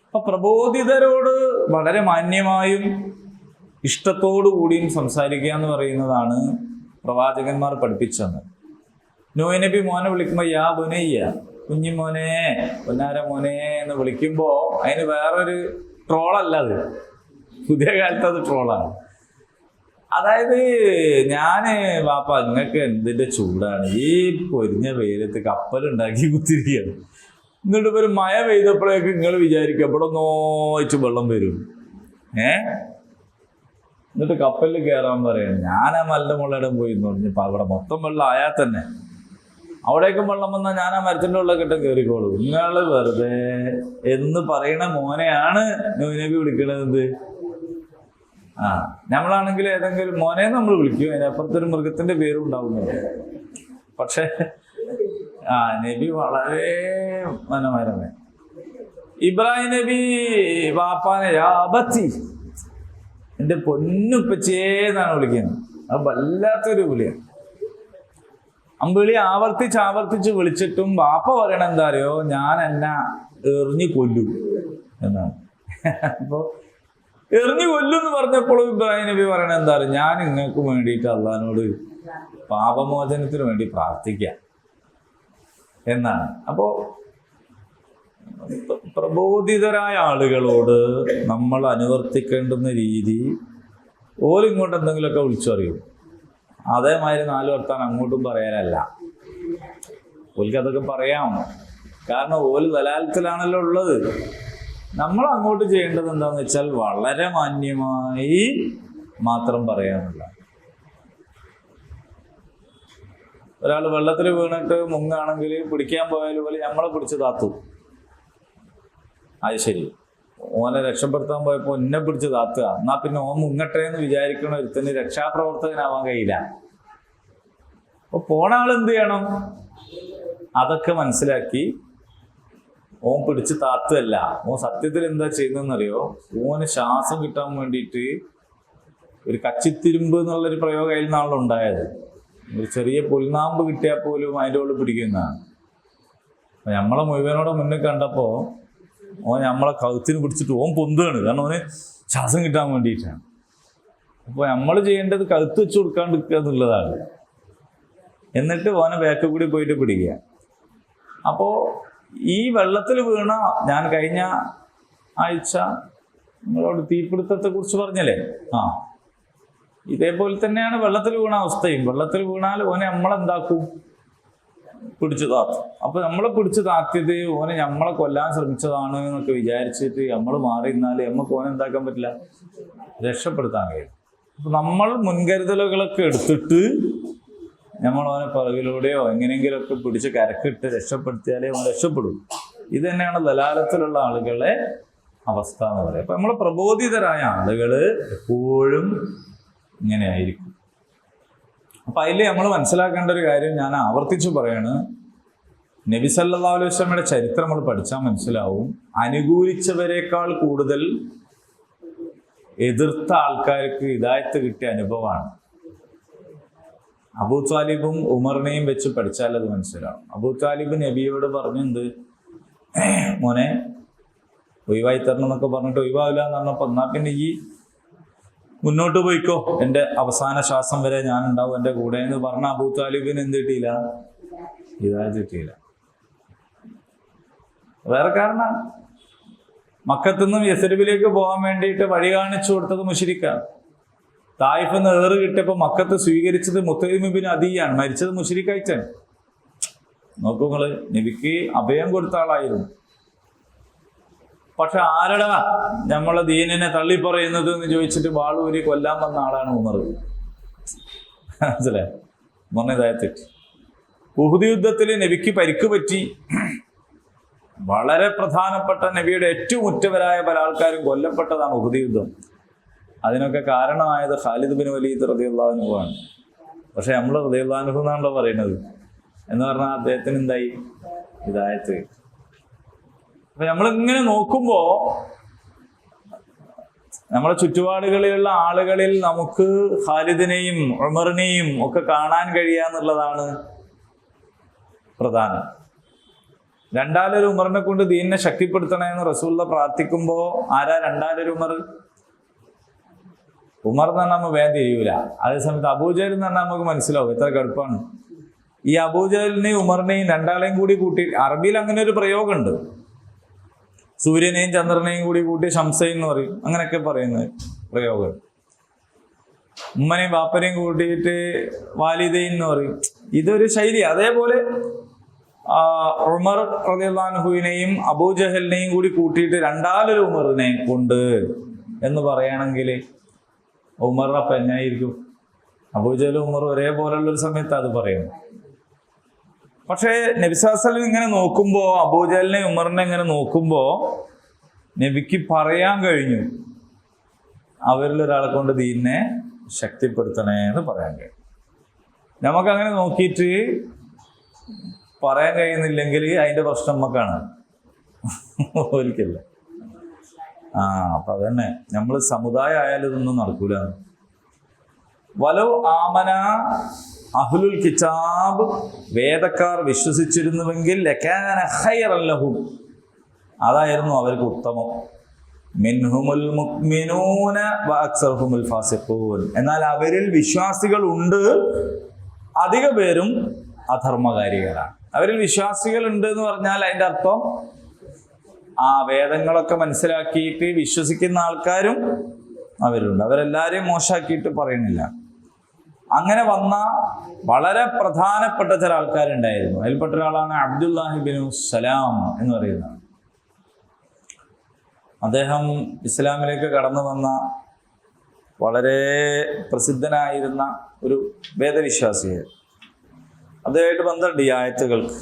അപ്പൊ പ്രബോധിതരോട് വളരെ മാന്യമായും ഇഷ്ടത്തോടു കൂടിയും സംസാരിക്കുക എന്ന് പറയുന്നതാണ് പ്രവാചകന്മാർ പഠിപ്പിച്ചത്. നൂഹ് നബി മോനെ വിളിക്കുമ്പോൾ യാ ബുനയ്യ, കുഞ്ഞിമോനെ, പൊന്നാര മോനെ എന്ന് വിളിക്കുമ്പോ അതിന് വേറൊരു ട്രോളല്ല. അത് പുതിയ കാലത്ത് അത് ട്രോളാണ്. അതായത് ഞാന് വാപ്പ നിങ്ങൾക്ക് എന്തിന്റെ ചൂടാണ്, ഈ പൊരിഞ്ഞ വെയിലത്ത് കപ്പലുണ്ടാക്കി കുത്തിരിക്കുകയാണ്. എന്നിട്ട് ഇപ്പൊ ഒരു മഴ പെയ്തപ്പോഴേക്ക് നിങ്ങൾ വിചാരിക്കുക ഇവിടെ നോയിട്ട് വെള്ളം വരും. എന്നിട്ട് കപ്പലിൽ കയറാൻ പറയാണ്. ഞാൻ ആ മലിന്റെ മുകളിലിടം പോയി എന്ന് പറഞ്ഞപ്പോ അവിടെ മൊത്തം വെള്ളം ആയാൽ തന്നെ അവിടേക്കും വെള്ളം വന്നാൽ ഞാൻ ആ മരത്തിന്റെ ഉള്ള കിട്ടം കയറിക്കോളൂ. നിങ്ങള് വെറുതെ എന്ന് പറയണ മോനെയാണ് നബി വിളിക്കണത്. നമ്മളാണെങ്കിൽ ഏതെങ്കിലും മോനെ നമ്മൾ വിളിക്കും, അതിനപ്പുറത്തൊരു മൃഗത്തിന്റെ പേരും ഉണ്ടാവുന്നുണ്ട്. പക്ഷെ നബി വളരെ മനോഹരമേ. ഇബ്രാഹിം നബി വാപ്പാനെ യാബത്തി, എന്റെ പൊന്നുപ്പച്ചേന്നാണ് വിളിക്കുന്നത്. അത് വല്ലാത്തൊരു വിളിയാണ്. അമ്പിളി ആവർത്തിച്ച് വിളിച്ചിട്ടും വാപ്പ പറയണ എന്താ അറിയോ, ഞാൻ എന്നെ എറിഞ്ഞു കൊല്ലും എന്നാണ്. അപ്പൊ എറിഞ്ഞു കൊല്ലും എന്ന് പറഞ്ഞപ്പോഴും ഇബ്രാഹിം നബി പറയണ എന്താ അറിയോ, ഞാൻ നിങ്ങൾക്ക് വേണ്ടിയിട്ട് അള്ളാഹിനോട് പാപമോചനത്തിന് വേണ്ടി പ്രാർത്ഥിക്കാം എന്നാണ്. അപ്പോ പ്രബോധിതരായ ആളുകളോട് നമ്മൾ അനുവർത്തിക്കേണ്ടുന്ന രീതി ഓല് ഇങ്ങോട്ട് എന്തെങ്കിലുമൊക്കെ വിളിച്ചറിയും, അതേമാതിരി 4 വർത്താനം അങ്ങോട്ടും പറയാനല്ല. ഓൽക്ക് അതൊക്കെ പറയാം, കാരണം ഓല് ദലാലത്തിലാണല്ലോ ഉള്ളത്. നമ്മൾ അങ്ങോട്ട് ചെയ്യേണ്ടത് എന്താന്ന് വെച്ചാൽ വളരെ മാന്യമായി മാത്രം പറയാനുള്ള. ഒരാൾ വെള്ളത്തിൽ വീണിട്ട് മുങ്ങാണെങ്കിൽ പിടിക്കാൻ പോയാൽ പോലെ നമ്മളെ പിടിച്ച് താത്തു, അത് ശരി. ഓനെ രക്ഷപ്പെടുത്താൻ പോയപ്പോ എന്നെ പിടിച്ച് താത്തുക, എന്നാ പിന്നെ ഓൻ മുങ്ങട്ടെ എന്ന് വിചാരിക്കണ ഒരുത്തന് രക്ഷാപ്രവർത്തകനാവാൻ കഴിയില്ല. അപ്പൊ പോണ ആൾ എന്ത് ചെയ്യണം, അതൊക്കെ മനസ്സിലാക്കി ഓൻ പിടിച്ച് താത്തല്ല, ഓൻ സത്യത്തിൽ എന്താ ചെയ്യുന്നതെന്നറിയോ, ഓന് ശ്വാസം കിട്ടാൻ വേണ്ടിയിട്ട് ഒരു കച്ചിത്തിരുമ്പ് എന്നുള്ളൊരു പ്രയോഗം അതിൽ നിന്നാണല്ലോ ഉണ്ടായത്. ഒരു ചെറിയ പുൽനാമ്പ് കിട്ടിയാൽ പോലും അതിൻ്റെ ഉള്ളിൽ പിടിക്കുന്നതാണ്. നമ്മളെ മുഴുവനോടെ മുന്നിൽ കണ്ടപ്പോ ഓൻ നമ്മളെ കഴുത്തിന് പിടിച്ചിട്ട് ഓൻ പൊന്തുകയാണ്, കാരണം ഓന് ശ്വാസം കിട്ടാൻ വേണ്ടിയിട്ടാണ്. അപ്പോൾ നമ്മൾ ചെയ്യേണ്ടത് കഴുത്ത് വെച്ച് കൊടുക്കാണ്ടിരിക്കുക എന്നുള്ളതാണ്. എന്നിട്ട് ഓനെ ബാക്കിൽ കൂടി പോയിട്ട് പിടിക്കുക. അപ്പോൾ ഈ വെള്ളത്തിൽ വീണ, ഞാൻ കഴിഞ്ഞ ആഴ്ച നിങ്ങളോട് തീപിടുത്തത്തെ കുറിച്ച് പറഞ്ഞല്ലേ, ഇതേപോലെ തന്നെയാണ് വെള്ളത്തിൽ വീണ അവസ്ഥയും. വെള്ളത്തിൽ വീണാൽ ഓനെ നമ്മളെന്താക്കും, പിടിച്ചു താത്തും. അപ്പൊ നമ്മളെ പിടിച്ചു താത്തിയത് ഓനെ നമ്മളെ കൊല്ലാൻ ശ്രമിച്ചതാണ് എന്നൊക്കെ വിചാരിച്ചിട്ട് നമ്മൾ മാറി നിന്നാല് നമുക്ക് ഓനെ എന്താക്കാൻ പറ്റില്ല, രക്ഷപ്പെടുത്താൻ കഴിയും. അപ്പൊ നമ്മൾ മുൻകരുതലുകളൊക്കെ എടുത്തിട്ട് നമ്മൾ ഓനെ പിറകിലൂടെയോ എങ്ങനെയെങ്കിലുമൊക്കെ പിടിച്ച് കരക്കിട്ട് രക്ഷപ്പെടുത്തിയാലേ ഓൻ രക്ഷപ്പെടും. ഇത് തന്നെയാണ് ദലാലത്തിലുള്ള ആളുകളെ അവസ്ഥ എന്ന് പറയുക. അപ്പൊ നമ്മളെ പ്രബോധിതരായ ആളുകള് എപ്പോഴും ഇങ്ങനെയായിരിക്കും. അപ്പൊ അതിൽ നമ്മൾ മനസ്സിലാക്കേണ്ട ഒരു കാര്യം ഞാൻ ആവർത്തിച്ചു പറയാണ്, നബി സല്ലല്ലാഹു അലൈഹി വസല്ലമയുടെ ചരിത്രം നമ്മൾ പഠിച്ചാൽ മനസ്സിലാവും, അനുകൂലിച്ചവരെക്കാൾ കൂടുതൽ എതിർത്ത ആൾക്കാർക്ക് ഹിദായത്ത് കിട്ടിയ അനുഭവമാണ്. അബൂ താലിബും ഉമറിനെയും വെച്ച് പഠിച്ചാൽ അത് മനസ്സിലാവും. അബൂ താലിബ് നബിയോട് പറഞ്ഞെന്ത്, മോനെ ഒഴിവായി തരണം എന്നൊക്കെ പറഞ്ഞിട്ട് ഒഴിവാവില്ല എന്ന് പറഞ്ഞപ്പോ, എന്നാ പിന്നെ ഈ മുന്നോട്ട് പോയിക്കോ, എൻ്റെ അവസാന ശ്വാസം വരെ ഞാൻ ഉണ്ടാവും എൻ്റെ കൂടെ എന്ന് പറഞ്ഞ അബൂ താലിബിന് എന്ത് കിട്ടിയില്ല, ഹിദായത്ത് കിട്ടിയില്ല. വേറെ കാരണം, മക്കത്തുനിന്നും യസ്രിബിലേക്ക് പോകാൻ വേണ്ടിയിട്ട് വഴി കാണിച്ചു കൊടുത്തത് മുശ്രിക്കാണ്. തായിഫ് എന്ന് ഏറ് കിട്ടിയപ്പോ മക്കത്ത് സ്വീകരിച്ചത് മുത്തൈം ഇബ്നു അദിയാണ്, മരിച്ചത് മുശ്രിക്കായിട്ടാണ്. നോക്കൂ നിങ്ങള്, നബിക്ക് അഭയം കൊടുത്ത ആളായിരുന്നു. പക്ഷെ ആരടാ നമ്മളെ ദീനിനെ തള്ളിപ്പറയുന്നത് എന്ന് ചോദിച്ചിട്ട് വാളൂരി കൊല്ലാൻ വന്ന ആളാണ് ഉമർ. മനസ്സിലായി, ഉമറിനെതായ തെറ്റ്. ഉഹുദ് യുദ്ധത്തിൽ നബിക്ക് പരിക്ക് പറ്റി. വളരെ പ്രധാനപ്പെട്ട നബിയുടെ ഏറ്റവും ഉറ്റവരായ പല ആൾക്കാരും കൊല്ലപ്പെട്ടതാണ് ഉഹുദ് യുദ്ധം. അതിനൊക്കെ കാരണമായത് ഖാലിദ് ബിൻ വലീദ് റളിയല്ലാഹു അൻഹു ആണ്. പക്ഷെ നമ്മൾ റളിയല്ലാഹു അൻഹു എന്നാണല്ലോ പറയുന്നത്. എന്ന് പറഞ്ഞാൽ അദ്ദേഹത്തിന് എന്തായി, ഹിദായത്ത്. അപ്പൊ നമ്മളിങ്ങനെ നോക്കുമ്പോ നമ്മളെ ചുറ്റുപാടുകളിലുള്ള ആളുകളിൽ നമുക്ക് ഖാലിദിനെയും ഉമറിനെയും ഒക്കെ കാണാൻ കഴിയാന്നുള്ളതാണ് പ്രധാനം. രണ്ടാലൊരു ഉമറിനെ കൊണ്ട് ദീനിനെ ശക്തിപ്പെടുത്തണമെന്ന് റസൂലുള്ള പ്രാർത്ഥിക്കുമ്പോ ആരാ രണ്ടാലൊരു ഉമർ? ഉമർ എന്ന് പറഞ്ഞാൽ നമുക്ക് വേഗം തിരിയൂല. അതേസമയത്ത് അബൂജഹൽ എന്ന് പറഞ്ഞാൽ നമുക്ക് മനസ്സിലാവും എത്ര കടുപ്പാണ്. ഈ അബൂജഹലിനെയും ഉമറിനെയും രണ്ടാളെയും കൂടി കൂട്ടി, അറബിയിൽ അങ്ങനെ ഒരു പ്രയോഗമുണ്ട്, സൂര്യനെയും ചന്ദ്രനെയും കൂടി കൂട്ടി ഷംസൈൻ എന്ന് പറയും, അങ്ങനെയൊക്കെ പറയുന്ന പ്രയോഗം. ഉമ്മനെയും ബാപ്പനെയും കൂട്ടിയിട്ട് വാലിദൈൻ എന്ന് പറയും. ഇതൊരു ശൈലി. അതേപോലെ ഉമർ റളിയല്ലാഹു അൻഹുവിനെയും അബൂജഹലിനെയും കൂടി കൂട്ടിയിട്ട് രണ്ടാലൊരു ഉമറിനെ കൊണ്ട് എന്ന് പറയുകയാണെങ്കിൽ ഉമർ അപ്പം എന്നായിരിക്കും? അബൂജഹലും ഉമറും ഒരേപോലെയുള്ളൊരു സമയത്ത് അത് പറയുന്നു. പക്ഷേ നബി സല്ലല്ലാഹു അലൈഹി വസല്ലം ഇങ്ങനെ നോക്കുമ്പോൾ, അബൂജഹലിനെ ഉമറിനെ ഇങ്ങനെ നോക്കുമ്പോൾ നബിക്ക് പറയാൻ കഴിഞ്ഞു, അവരിൽ ഒരാളെ കൊണ്ട് ദീനിനെ ശക്തിപ്പെടുത്തണേ എന്ന് പറയാൻ കഴിയും. നമുക്കങ്ങനെ നോക്കിയിട്ട് പറയാൻ കഴിയുന്നില്ലെങ്കിൽ അതിൻ്റെ പ്രശ്നം നമുക്കാണ്, ഒരിക്കല്ല. അപ്പൊ അതന്നെ, നമ്മൾ സമുദായം ആയാലും ഇതൊന്നും നടക്കൂല. വലൗ ആമന അഹ്ലുൽ കിതാബ്, വേദക്കാർ വിശ്വസിച്ചിരുന്നുവെങ്കിൽ ലകാന ഖൈറൻ ലഹും, അതായിരുന്നു അവർക്ക് ഉത്തമം. മിൻഹുമുൽ മുഅ്മിനൂന വഅക്സറുഹുമുൽ ഫാസിഖൂൻ, എന്നാൽ അവരിൽ വിശ്വാസികൾ ഉണ്ട്, അധിക പേരും അധർമ്മകാരികളാണ്. അവരിൽ വിശ്വാസികൾ ഉണ്ട് എന്ന് പറഞ്ഞാൽ അതിൻ്റെ അർത്ഥം വേദങ്ങളൊക്കെ മനസ്സിലാക്കിയിട്ട് വിശ്വസിക്കുന്ന ആൾക്കാരും അവരുണ്ട്. അവരെല്ലാവരെയും മോശമാക്കിയിട്ട് പറയുന്നില്ല. അങ്ങനെ വന്ന വളരെ പ്രധാനപ്പെട്ട ചില ആൾക്കാരുണ്ടായിരുന്നു. അതിൽപ്പെട്ട ഒരാളാണ് അബ്ദുല്ലാഹി ഇബ്നു സലാം എന്ന് പറയുന്നത്. അദ്ദേഹം ഇസ്ലാമിലേക്ക് കടന്നു വന്ന വളരെ പ്രസിദ്ധനായിരുന്ന ഒരു വേദവിശ്വാസിയായിരുന്നു. അദ്ദേഹമായിട്ട് ബന്ധമുണ്ട് ഈ ആയത്തുകൾക്ക്.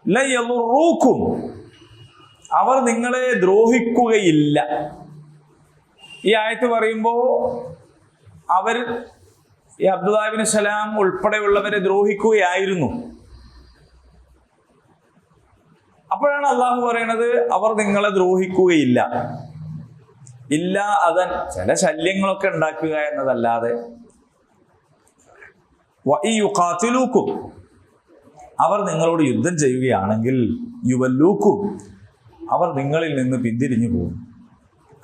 ലയളുറൂക്കും, അവർ നിങ്ങളെ ദ്രോഹിക്കുകയില്ല. ഈ ആയത്ത് പറയുമ്പോൾ അവർ ഈ അബ്ദുല്ലാഹി ഇബ്നു സലാം ഉൾപ്പെടെയുള്ളവരെ ദ്രോഹിക്കുകയായിരുന്നു. അപ്പോഴാണ് അള്ളാഹു പറയണത് അവർ നിങ്ങളെ ദ്രോഹിക്കുകയില്ല. ഇല്ല അതൻ, ചില ശല്യങ്ങളൊക്കെ ഉണ്ടാക്കുക എന്നതല്ലാതെ. വഇയുഖാതിലൂക്കും, അവർ നിങ്ങളോട് യുദ്ധം ചെയ്യുകയാണെങ്കിൽ യുവല്ലൂക്കും, അവർ നിങ്ങളിൽ നിന്ന് പിന്തിരിഞ്ഞു പോകും.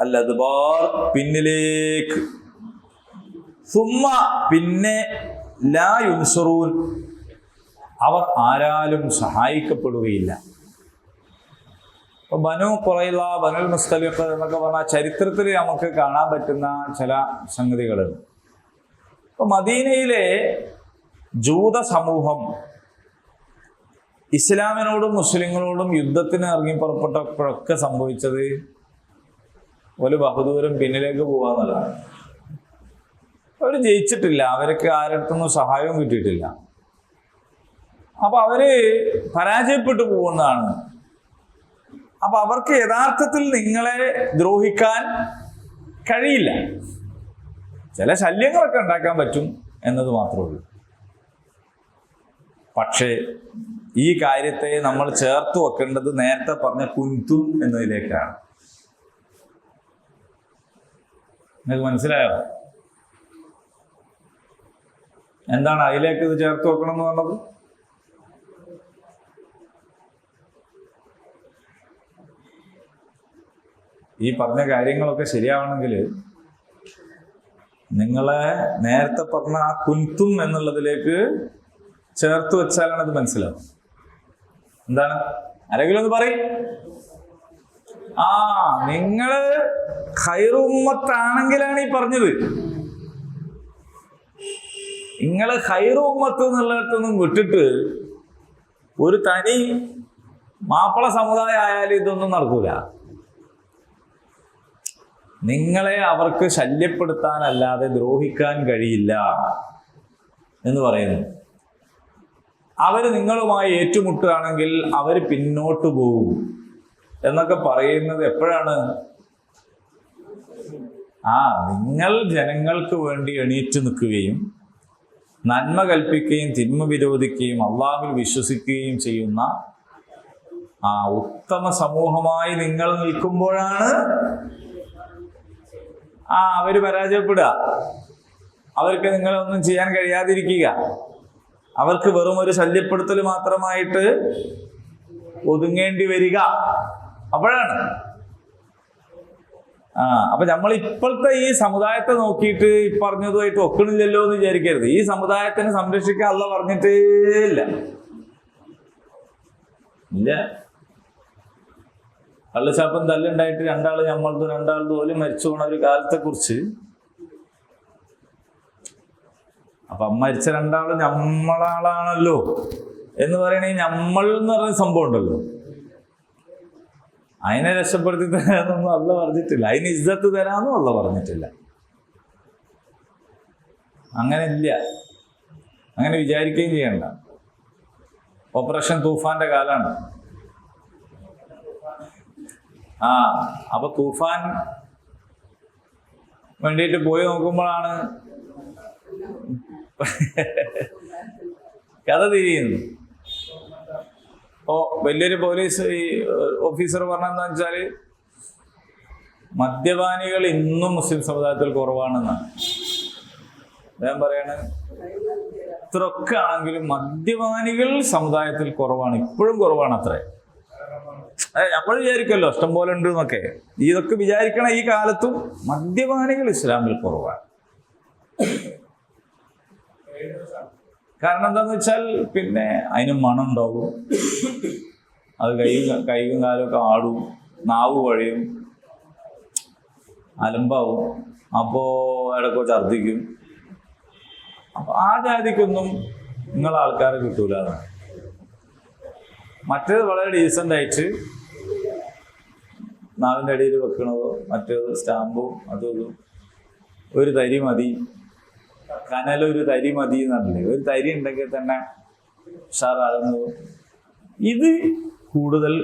അല്ലദ്ബാർ, പിന്നിലേക്ക്. സുമ്മ, പിന്നെ ലാ യുൻസറൂൻ, അവർ ആരാലും സഹായിക്കപ്പെടുകയില്ല. ഇപ്പൊ ബനു ഖുറൈള, ബനുൽ മുസ്തലിഖ് എന്നൊക്കെ പറഞ്ഞാൽ ചരിത്രത്തിൽ നമുക്ക് കാണാൻ പറ്റുന്ന ചില സംഗതികളുണ്ട്. ഇപ്പൊ മദീനയിലെ ജൂത സമൂഹം ഇസ്ലാമിനോടും മുസ്ലിങ്ങളോടും യുദ്ധത്തിന് ഇറങ്ങി പുറപ്പെട്ടപ്പോഴൊക്കെ സംഭവിച്ചത് ഒരു ബഹുദൂരം പിന്നിലേക്ക് പോകാന്നുള്ളതാണ്. അവർ ജയിച്ചിട്ടില്ല, അവർക്ക് ആരടുത്തൊന്നും സഹായവും കിട്ടിയിട്ടില്ല. അപ്പൊ അവര് പരാജയപ്പെട്ടു പോകുന്നതാണ്. അപ്പൊ അവർക്ക് യഥാർത്ഥത്തിൽ നിങ്ങളെ ദ്രോഹിക്കാൻ കഴിയില്ല. ചില ശല്യങ്ങളൊക്കെ ഉണ്ടാക്കാൻ പറ്റും എന്നത് മാത്രമേ ഉള്ളൂ. പക്ഷേ ഈ കാര്യത്തെ നമ്മൾ ചേർത്ത് വെക്കേണ്ടത് നേരത്തെ പറഞ്ഞ കുന്തും എന്നതിലേക്കാണ്. നിങ്ങൾക്ക് മനസ്സിലായോ എന്താണ് അതിലേക്ക് ഇത് ചേർത്ത് വെക്കണം എന്ന് പറഞ്ഞത്? ഈ പറഞ്ഞ കാര്യങ്ങളൊക്കെ ശരിയാവണമെങ്കിൽ നിങ്ങളെ നേരത്തെ പറഞ്ഞ ആ കുന്തും എന്നുള്ളതിലേക്ക് ചേർത്ത് വെച്ചാലാണ് അത് മനസ്സിലാവും. എന്താണ്? ആരെങ്കിലും ഒന്ന് പറയും. നിങ്ങള് ഖൈറു ഉമ്മത്താണെങ്കിലാണ് ഈ പറഞ്ഞത്. നിങ്ങള് ഖൈറു ഉമ്മത്ത് എന്നുള്ളിടത്തൊന്നും വിട്ടിട്ട് ഒരു തനി മാപ്പിള സമുദായം ആയാലും ഇതൊന്നും നടക്കൂല. നിങ്ങളെ അവർക്ക് ശല്യപ്പെടുത്താനല്ലാതെ ദ്രോഹിക്കാൻ കഴിയില്ല എന്ന് പറയുന്നു. അവര് നിങ്ങളുമായി ഏറ്റുമുട്ടുകയാണെങ്കിൽ അവര് പിന്നോട്ട് പോകും എന്നൊക്കെ പറയുന്നത് എപ്പോഴാണ്? നിങ്ങൾ ജനങ്ങൾക്ക് വേണ്ടി എണീറ്റ് നിൽക്കുകയും നന്മ കൽപ്പിക്കുകയും തിന്മ വിരോധിക്കുകയും അള്ളാഹുവിൽ വിശ്വസിക്കുകയും ചെയ്യുന്ന ഉത്തമ സമൂഹമായി നിങ്ങൾ നിൽക്കുമ്പോഴാണ് അവര് പരാജയപ്പെടുക. അവർക്ക് നിങ്ങളെ ഒന്നും ചെയ്യാൻ കഴിയാതിരിക്കുക. അവർക്ക് വെറും ഒരു ശല്യപ്പെടുത്തൽ മാത്രമായിട്ട് ഒതുങ്ങേണ്ടി വരിക അപ്പോഴാണ്. അപ്പൊ നമ്മൾ ഇപ്പോഴത്തെ ഈ സമുദായത്തെ നോക്കിയിട്ട് ഈ പറഞ്ഞതുമായിട്ട് ഒക്കണില്ലല്ലോ എന്ന് വിചാരിക്കരുത്. ഈ സമുദായത്തിനെ സംരക്ഷിക്കാൻ അള്ളാഹ് പറഞ്ഞിട്ടേ ഇല്ല. കള്ളുചാപ്പം തല്ലുണ്ടായിട്ട് രണ്ടാള് പോലും മരിച്ചു പോണ ഒരു കാലത്തെ കുറിച്ച് അപ്പൊ മരിച്ച രണ്ടാളും നമ്മളാളാണല്ലോ എന്ന് പറയണേ, നമ്മൾ എന്ന് പറഞ്ഞ സംഭവം ഉണ്ടല്ലോ, അതിനെ രക്ഷപ്പെടുത്തി തരാനൊന്നും അല്ല പറഞ്ഞിട്ടില്ല, അതിന് ഇസ്സത്ത് തരാമെന്നും അല്ല പറഞ്ഞിട്ടില്ല. അങ്ങനെ ഇല്ല, അങ്ങനെ വിചാരിക്കുകയും ചെയ്യണ്ട. ഓപ്പറേഷൻ തൂഫാന്റെ കാലാണ്. അപ്പൊ തൂഫാൻ വേണ്ടിയിട്ട് പോയി നോക്കുമ്പോഴാണ് കഥ തിരിയുന്നത്. അപ്പോ വലിയൊരു പോലീസ് ഓഫീസർ പറഞ്ഞെന്താ വെച്ചാല്, മദ്യപാനികൾ ഇന്നും മുസ്ലിം സമുദായത്തിൽ കുറവാണെന്നാണ്. ഞാൻ പറയാണ്, ഇത്രയൊക്കെ ആണെങ്കിലും മദ്യപാനികൾ സമുദായത്തിൽ കുറവാണ്, ഇപ്പോഴും കുറവാണ് അത്രേ. നമ്മൾ വിചാരിക്കല്ലോ ഇഷ്ടം പോലെ ഉണ്ട് എന്നൊക്കെ, ഇതൊക്കെ വിചാരിക്കണ ഈ കാലത്തും മദ്യപാനികൾ ഇസ്ലാമിൽ കുറവാണ്. കാരണം എന്താന്ന് വെച്ചാൽ, പിന്നെ അതിന് മണം ഉണ്ടാവും, അത് കൈയും കാലൊക്കെ ആടും, നാവ് വഴിയും, അലമ്പാവും, അപ്പോ ഇടയ്ക്കോ ഛർദ്ദിക്കും. അപ്പൊ ആ ജാതിക്കൊന്നും നിങ്ങളെ ആൾക്കാരെ കിട്ടൂല. മറ്റേത് വളരെ ഡീസൻ്റ് ആയിട്ട് നാവിൻ്റെ അടിയിൽ വെക്കണതോ, മറ്റേത് സ്റ്റാമ്പും അതും ഇതും, ഒരു തരി മതി, കനലൊരു തരി മതി എന്നല്ലേ, ഒരു തരി ഉണ്ടെങ്കിൽ തന്നെ ഉഷാറാകുന്നതും, ഇത് കൂടുതൽ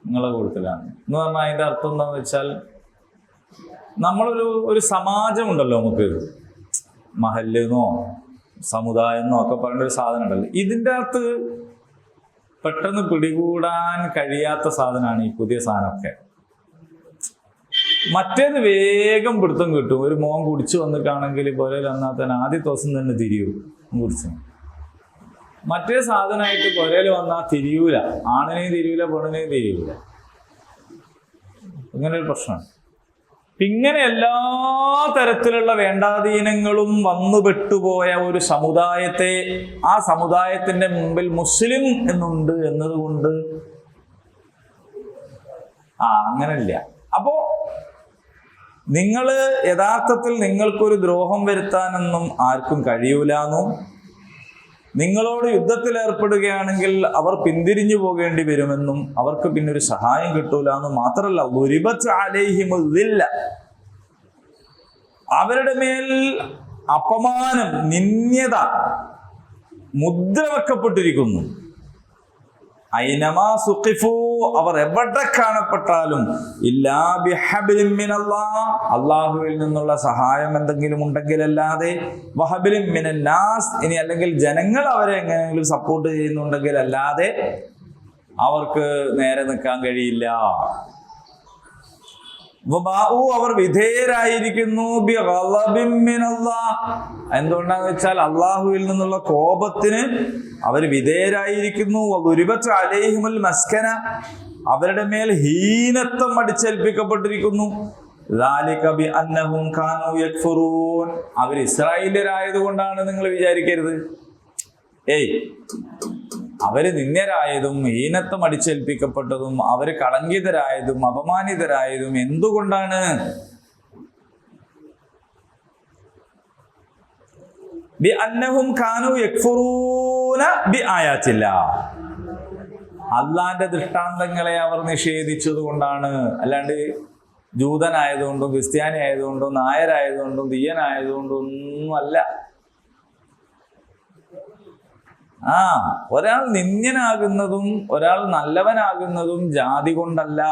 നിങ്ങളെ കൂടുതലാണ് എന്ന് പറഞ്ഞാൽ അതിൻ്റെ അർത്ഥം എന്താണെന്ന് വെച്ചാൽ, നമ്മളൊരു സമാജമുണ്ടല്ലോ, നമുക്ക് മഹല്ലെന്നോ സമുദായെന്നോ ഒക്കെ പറയുന്ന ഒരു സാധനം ഉണ്ടല്ലോ, ഇതിൻ്റെ അകത്ത് പെട്ടെന്ന് പിടികൂടാൻ കഴിയാത്ത സാധനമാണ് ഈ പുതിയ സാധനമൊക്കെ. മറ്റേത് വേഗം പിടുത്തം കിട്ടും. ഒരു മോൻ കുടിച്ചു വന്നിട്ടാണെങ്കിൽ പോലെ വന്നാൽ തന്നെ ആദ്യത്തെ ദിവസം തന്നെ തിരിയൂ കുടിച്ചു. മറ്റേ സാധനമായിട്ട് പുരയിൽ വന്നാൽ തിരിയൂല, ആണിനെയും തിരിയൂല, പെണ്ണിനെയും തിരിയൂല. ഇങ്ങനെ ഒരു പ്രശ്നമാണ്. ഇങ്ങനെ എല്ലാ തരത്തിലുള്ള വേണ്ടാധീനങ്ങളും വന്നു പെട്ടുപോയ ഒരു സമുദായത്തെ, ആ സമുദായത്തിന്റെ മുമ്പിൽ മുസ്ലിം എന്നുണ്ട് എന്നതുകൊണ്ട് അങ്ങനല്ല. അപ്പോ നിങ്ങള് യഥാർത്ഥത്തിൽ നിങ്ങൾക്കൊരു ദ്രോഹം വരുത്താനൊന്നും ആർക്കും കഴിയൂലെന്നും, നിങ്ങളോട് യുദ്ധത്തിൽ ഏർപ്പെടുകയാണെങ്കിൽ അവർ പിന്തിരിഞ്ഞു പോകേണ്ടി വരുമെന്നും, അവർക്ക് പിന്നെ ഒരു സഹായം കിട്ടൂല എന്നും മാത്രമല്ല, ദുരിബത്ത് അലൈഹിമുൽ ദില്ല, അവരുടെ മേൽ അപമാനം, നിന്ദ്യത മുദ്ര വെക്കപ്പെട്ടിരിക്കുന്നു. ഐനമാ സുഖിഫു, അവർ എവിടെ കാണപ്പെട്ടാലും, ഇല്ലാ ബിഹബ്ലിൻ മിനല്ലാഹ്, അല്ലാഹുവിൽ നിന്നുള്ള സഹായം എന്തെങ്കിലും ഉണ്ടെങ്കിലല്ലാതെ, വഹബ്ലിൻ മിനന്നാസ്, ഇനി അല്ലെങ്കിൽ ജനങ്ങൾ അവരെ എങ്ങനെയെങ്കിലും സപ്പോർട്ട് ചെയ്യുന്നുണ്ടെങ്കിൽ അല്ലാതെ അവർക്ക് നേരെ നിൽക്കാൻ കഴിയില്ല. അവർ വിധേയരായിരിക്കുന്നു ബിഗളബിൻ മിനല്ലാഹ്, എന്തുകൊണ്ടാന്ന് വെച്ചാൽ അള്ളാഹുവിൽ നിന്നുള്ള കോപത്തിന് അവർ വിധേയരായിരിക്കുന്നു. ദുരിബത്ത് അലൈഹിമുൽ മസ്കന, അവരുടെ മേൽ ഹീനത്വം അടിച്ചേൽപ്പിക്കപ്പെട്ടിരിക്കുന്നു. ദാലിക ബിഅന്നഹും കാനൂ യക്ഫുറൂൻ, അവർ ഇസ്രായേല്യരായതുകൊണ്ടാണ് നിങ്ങൾ വിചാരിക്കരുത്. അവര് നിന്ദ്യരായതും ഹീനത്വം അടിച്ചേൽപ്പിക്കപ്പെട്ടതും അവര് കളങ്കിതരായതും അപമാനിതരായതും എന്തുകൊണ്ടാണ്? ബിഅന്നഹും കാനൂ യക്ഫുറൂന ബിആയാത്തില്ലാഹ്, അള്ളാന്റെ ദൃഷ്ടാന്തങ്ങളെ അവർ നിഷേധിച്ചത് കൊണ്ടാണ്. അല്ലാണ്ട് ജൂതനായതുകൊണ്ടും ക്രിസ്ത്യാനി ആയതുകൊണ്ടും നായരായതുകൊണ്ടും തീയനായതുകൊണ്ടും ഒന്നും അല്ല. ഒരാൾ നിന്ദ്യനാകുന്നതും ഒരാൾ നല്ലവനാകുന്നതും ജാതി കൊണ്ടല്ല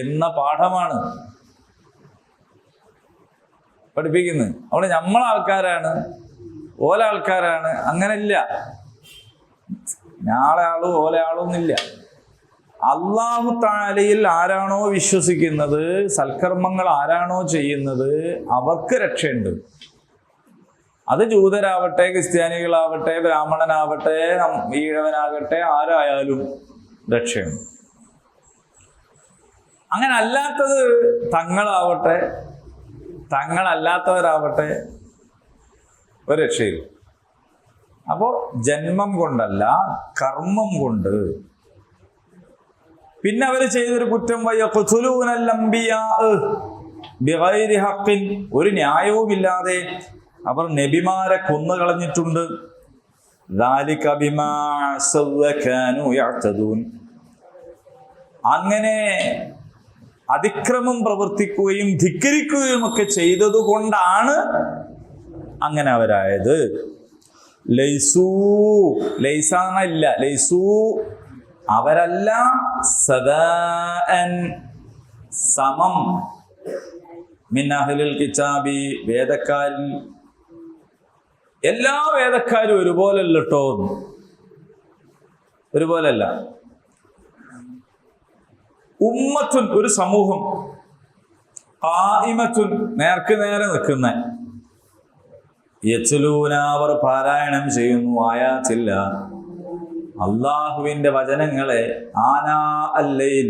എന്ന പാഠമാണ് പഠിപ്പിക്കുന്നത്. അവിടെ നമ്മളാൾക്കാരാണ്, ഓല ആൾക്കാരാണ്, അങ്ങനെയില്ല. ഞാളെ ആളും ഓല ആളൊന്നുമില്ല. അല്ലാഹു തആലയിൽ ആരാണോ വിശ്വസിക്കുന്നത്, സൽക്കർമ്മങ്ങൾ ആരാണോ ചെയ്യുന്നത്, അവർക്ക് രക്ഷയുണ്ട്. അത് ജൂതരാവട്ടെ, ക്രിസ്ത്യാനികളാവട്ടെ, ബ്രാഹ്മണനാവട്ടെ, ഈഴവനാകട്ടെ, ആരായാലും രക്ഷയുണ്ട്. അങ്ങനെ അല്ലാത്തത് തങ്ങളാവട്ടെ, തങ്ങളല്ലാത്തവരാവട്ടെ, ഒരു രക്ഷയില്ല. അപ്പോ ജന്മം കൊണ്ടല്ല, കർമ്മം കൊണ്ട്. പിന്നെ അവർ ചെയ്തൊരു കുറ്റം, വയഖ്തുലൂനൽ അംബിയാ ബിഗൈരി ഹഖ്ഖിൻ, ഒരു ന്യായവുമില്ലാതെ അവർ നബിമാരെ കൊന്നുകളഞ്ഞിട്ടുണ്ട്. അങ്ങനെ അതിക്രമം പ്രവർത്തിക്കുകയും ധിക്കരിക്കുകയും ഒക്കെ ചെയ്തതുകൊണ്ടാണ് അങ്ങനെ അവരായത്. ലൈസൂ, ലൈസാന്നല്ല, ലൈസൂ അവരല്ല, സദാഅൻ സമം, മിൻ അഹ്ലിൽ കിതാബി വേദക്കാരിൽ എല്ലാ വേദക്കാരും ഒരുപോലല്ല കേട്ടോ, ഒരുപോലല്ല. ഉമ്മത്തുൻ ഒരു സമൂഹം, ഖായിമത്തുൻ നേർക്ക് നേരെ നിൽക്കുന്ന, യത്ലൂന അവർ പാരായണം ചെയ്യുന്നു, ആയാത്തില്ല അള്ളാഹുവിന്റെ വചനങ്ങളെ, ആനാ അല്ലയിൽ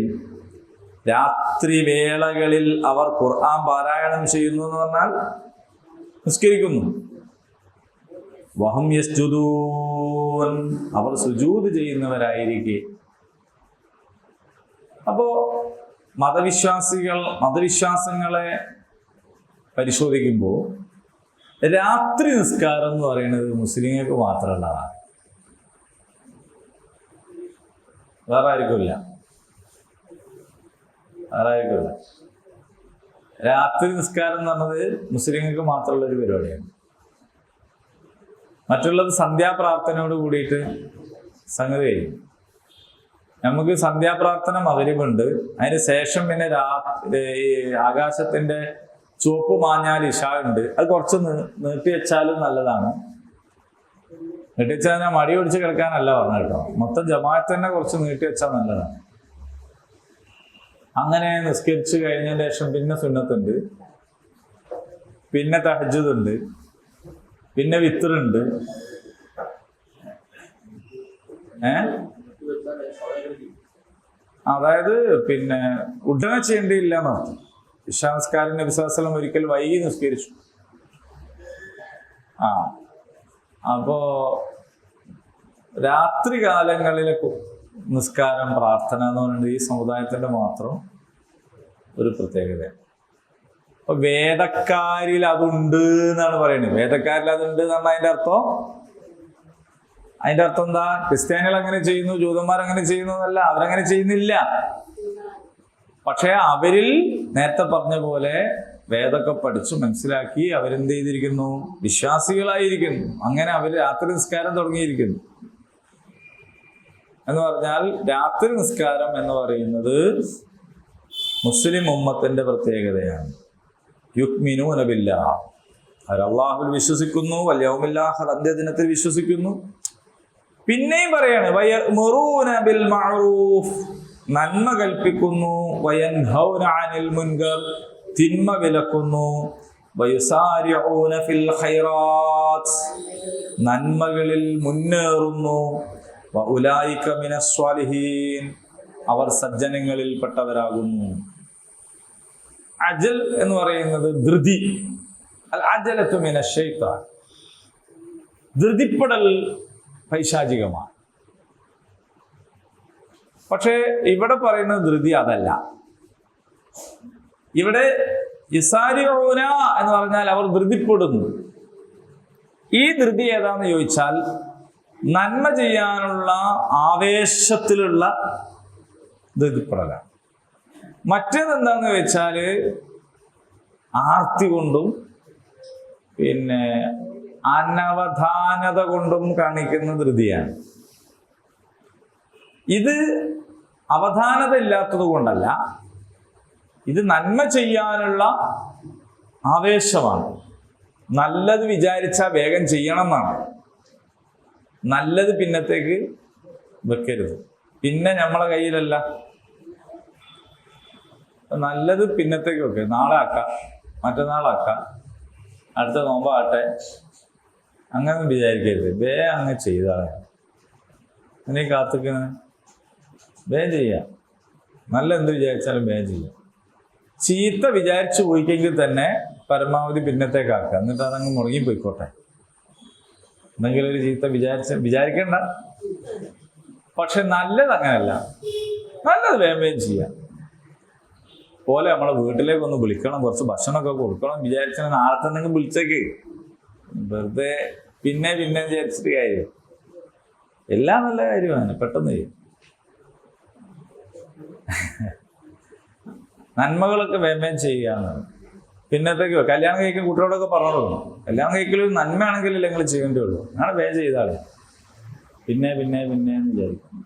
രാത്രി വേളകളിൽ അവർ ഖുർആൻ പാരായണം ചെയ്യുന്നു എന്ന് പറഞ്ഞാൽ നിസ്കരിക്കുന്നു. വഹും യസ്ജുദൂൻ അവർ സുജൂദ് ചെയ്യുന്നവരായിരിക്കെ. അപ്പോ മതവിശ്വാസങ്ങളെ പരിശോധിക്കുമ്പോൾ രാത്രി നിസ്കാരം എന്ന് പറയുന്നത് മുസ്ലിങ്ങൾക്ക് മാത്രമുള്ളതാണ്, വേറെ ആയിരിക്കില്ല. രാത്രി നിസ്കാരം എന്ന് പറഞ്ഞത് മുസ്ലിങ്ങൾക്ക് മാത്രമുള്ള ഒരു പരിപാടിയാണ്. മറ്റുള്ളത് സന്ധ്യാപ്രാർത്ഥനയോട് കൂടിയിട്ട് സംഗതി കഴിയും. നമുക്ക് സന്ധ്യാപ്രാർത്ഥന മഗ്‌രിബുണ്ട്, അതിന് ശേഷം പിന്നെ ആകാശത്തിന്റെ ചുവപ്പ് മാഞ്ഞാൽ ഇശാ ഉണ്ട്. അത് കുറച്ച് നീട്ടി വെച്ചാലും നല്ലതാണ്. നീട്ടി വെച്ചാൽ മടി പിടിച്ച് കിടക്കാനല്ല പറഞ്ഞു കേട്ടോ, മൊത്തം ജമാഅത്ത് തന്നെ കുറച്ച് നീട്ടി വെച്ചാൽ നല്ലതാണ്. അങ്ങനെ നിസ്കരിച്ച് കഴിഞ്ഞതിന് ശേഷം പിന്നെ സുന്നത്തുണ്ട്, പിന്നെ തഹജ്ജുദുണ്ട്, പിന്നെ വിത്റുണ്ട്. അതായത് പിന്നെ ഉടനെ ചെയ്യേണ്ടിയില്ല എന്നർത്ഥം. ഇശാ നിസ്കാരം നബി സ്വല്ലല്ലാഹു അലൈഹി വസല്ലം ഒരിക്കൽ വൈകി നിസ്കരിച്ചു. അപ്പോ രാത്രി കാലങ്ങളിലെ നിസ്കാരം, പ്രാർത്ഥന എന്ന് പറയുന്നത് ഈ സമുദായത്തിന്റെ മാത്രം ഒരു പ്രത്യേകതയാണ്. അപ്പൊ വേദക്കാരിൽ അതുണ്ട് എന്നാണ് പറയുന്നത്. വേദക്കാരിൽ അതുണ്ട് എന്ന് പറഞ്ഞാൽ അതിന്റെ അർത്ഥം എന്താ? ക്രിസ്ത്യാനികൾ അങ്ങനെ ചെയ്യുന്നു, ജൂതന്മാർ അങ്ങനെ ചെയ്യുന്നു എന്നല്ല, അവരങ്ങനെ ചെയ്യുന്നില്ല. പക്ഷെ അവരിൽ നേരത്തെ പറഞ്ഞ പോലെ വേദമൊക്കെ പഠിച്ചു മനസ്സിലാക്കി അവരെന്ത് ചെയ്തിരിക്കുന്നു? വിശ്വാസികളായിരിക്കുന്നു. അങ്ങനെ അവർ രാത്രി നിസ്കാരം തുടങ്ങിയിരിക്കുന്നു. എന്ന് പറഞ്ഞാൽ രാത്രി നിസ്കാരം എന്ന് പറയുന്നത് മുസ്ലിം ഉമ്മത്തിന്റെ പ്രത്യേകതയാണ്. യുക്മിനൂന ബില്ലാഹ്, അവർ അല്ലാഹുവിൽ വിശ്വസിക്കുന്നു, വൽ യൗമിൽ ആഖിർ അന്ത്യദിനത്തിൽ വിശ്വസിക്കുന്നു. പിന്നെയും പറയാണ് വയഅ്മുറൂന ബിൽ മഅറൂഫ്, നന്മ കൽപ്പിക്കുന്നു, വയൻഹൗന അനിൽ മുൻകർ, തിന്മ വിലക്കുന്നു, വയുസാരിഊന ഫിൽ ഖൈറാത്ത്, നന്മകളിൽ മുന്നേറുന്നു, വഉലൈക മിനസ് സ്വാലിഹീൻ, അവർ സജ്ജനങ്ങളിൽ പെട്ടവരാകുന്നു. അജൽ എന്ന് പറയുന്നത് ധൃതി, അൽ അജലതു മിനശ് ശൈത്താൻ, ധൃതിപ്പെടൽ പൈശാചികമാണ്. പക്ഷേ ഇവിടെ പറയുന്ന ധൃതി അതല്ല. ഇവിടെ യുസാരിഊന എന്ന് പറഞ്ഞാൽ അവർ ധൃതിപ്പെടുന്നു. ഈ ധൃതി ഏതാന്ന് ചോദിച്ചാൽ നന്മ ചെയ്യാനുള്ള ആവേശത്തിലുള്ള ധൃതിപ്പെടലാണ്. മറ്റേതെന്താന്ന് വെച്ചാല് ആർത്തി കൊണ്ടും പിന്നെ അനവധാനത കൊണ്ടും കാണിക്കുന്ന ധൃതിയാണ്. ഇത് അവധാനത ഇല്ലാത്തത് കൊണ്ടല്ല, ഇത് നന്മ ചെയ്യാനുള്ള ആവേശമാണ്. നല്ലത് വിചാരിച്ചാൽ വേഗം ചെയ്യണം എന്നാണ്. നല്ലത് പിന്നത്തേക്ക് വെക്കരുത്. പിന്നെ നമ്മളെ കയ്യിലല്ല, നല്ലത് പിന്നത്തേക്ക് വെക്കുക. നാളെ ആക്കാം, മറ്റന്നാളാക്കാം, അടുത്ത നോമ്പാകട്ടെ, അങ്ങനെ വിചാരിക്കരുത്. അങ്ങ് ചെയ്താൽ ഇനി കാത്തിക്കുന്ന ചെയ്യാം. നല്ല എന്ത് വിചാരിച്ചാലും ചെയ്യാം. ചീത്ത വിചാരിച്ചു പോയിക്കെങ്കിൽ തന്നെ പരമാവധി പിന്നത്തേക്കാക്കുക, എന്നിട്ട് അതങ്ങ് മുടങ്ങി പോയിക്കോട്ടെ. എന്തെങ്കിലും ഒരു ചീത്ത വിചാരിക്കണ്ട. പക്ഷെ നല്ലത് അങ്ങനല്ല, നല്ലത് വേഗം ചെയ്യാം. പോലെ നമ്മളെ വീട്ടിലേക്ക് ഒന്ന് വിളിക്കണം, കുറച്ച് ഭക്ഷണമൊക്കെ കൊടുക്കണം വിചാരിച്ചാൽ നാളെ തന്നെ വിളിച്ചേക്ക്. വെറുതെ പിന്നെ വിചാരിച്ചിട്ട് കാര്യം. എല്ലാം നല്ല കാര്യമാണ്, പെട്ടെന്ന് ചെയ്യും. നന്മകളൊക്കെ വേഗം ചെയ്യുകയാണ്. പിന്നത്തേക്കോ കല്യാണം കഴിക്കുന്ന കുട്ടികളോടൊക്കെ പറഞ്ഞു കൊടുക്കണം, കല്യാണം കഴിക്കലൊരു നന്മയാണെങ്കിലല്ലേ നിങ്ങൾ ചെയ്യേണ്ടേ ഉള്ളൂ. അങ്ങനെ വേഗം ചെയ്താണ്. പിന്നെ എന്ന് വിചാരിക്കും.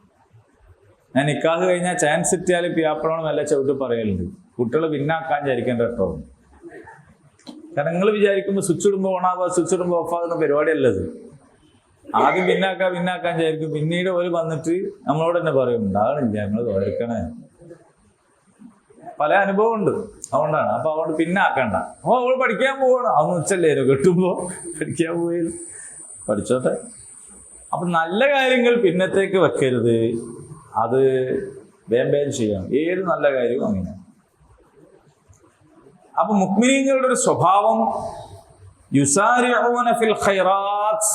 ഞാൻ നിക്കാഹ് കഴിഞ്ഞാൽ ചാൻസ് കിട്ടിയാൽ പിയാപ്പളോട് നല്ല ചവിട്ട് പറയലുണ്ട്, കുട്ടികൾ പിന്നാക്കാൻ വിചാരിക്കേണ്ട കേട്ടോ. കാരണം നിങ്ങൾ വിചാരിക്കുമ്പോൾ സ്വിച്ച് ഇടുമ്പോൾ ഓണാവുക, സ്വിച്ച് ഇടുമ്പോൾ ഓഫാകുന്ന പരിപാടിയല്ലത്. ആദ്യം പിന്നാക്കാൻ വിചാരിക്കും. പിന്നീട് ഒരു വന്നിട്ട് നമ്മളോട് തന്നെ പറയും ഉണ്ടാകണില്ല, ഞങ്ങൾ തോർക്കണേ. പല അനുഭവം ഉണ്ട്, അതുകൊണ്ടാണ്. അപ്പൊ അതുകൊണ്ട് പിന്നാക്കണ്ട. അപ്പൊ അവൾ പഠിക്കാൻ പോവാണ്, അതൊന്നും ഉച്ചല്ലേനോ കെട്ടുമ്പോ പഠിക്കാൻ പോയാലും പഠിച്ചോട്ടെ. അപ്പൊ നല്ല കാര്യങ്ങൾ പിന്നത്തേക്ക് വെക്കരുത്, അത് വേം ചെയ്യണം. ഏത് നല്ല കാര്യവും അങ്ങനെ. അപ്പൊ മുഅ്മിനീങ്ങളുടെ ഒരു സ്വഭാവം യുസാരിഊന ഫിൽ ഖൈറാത്ത്,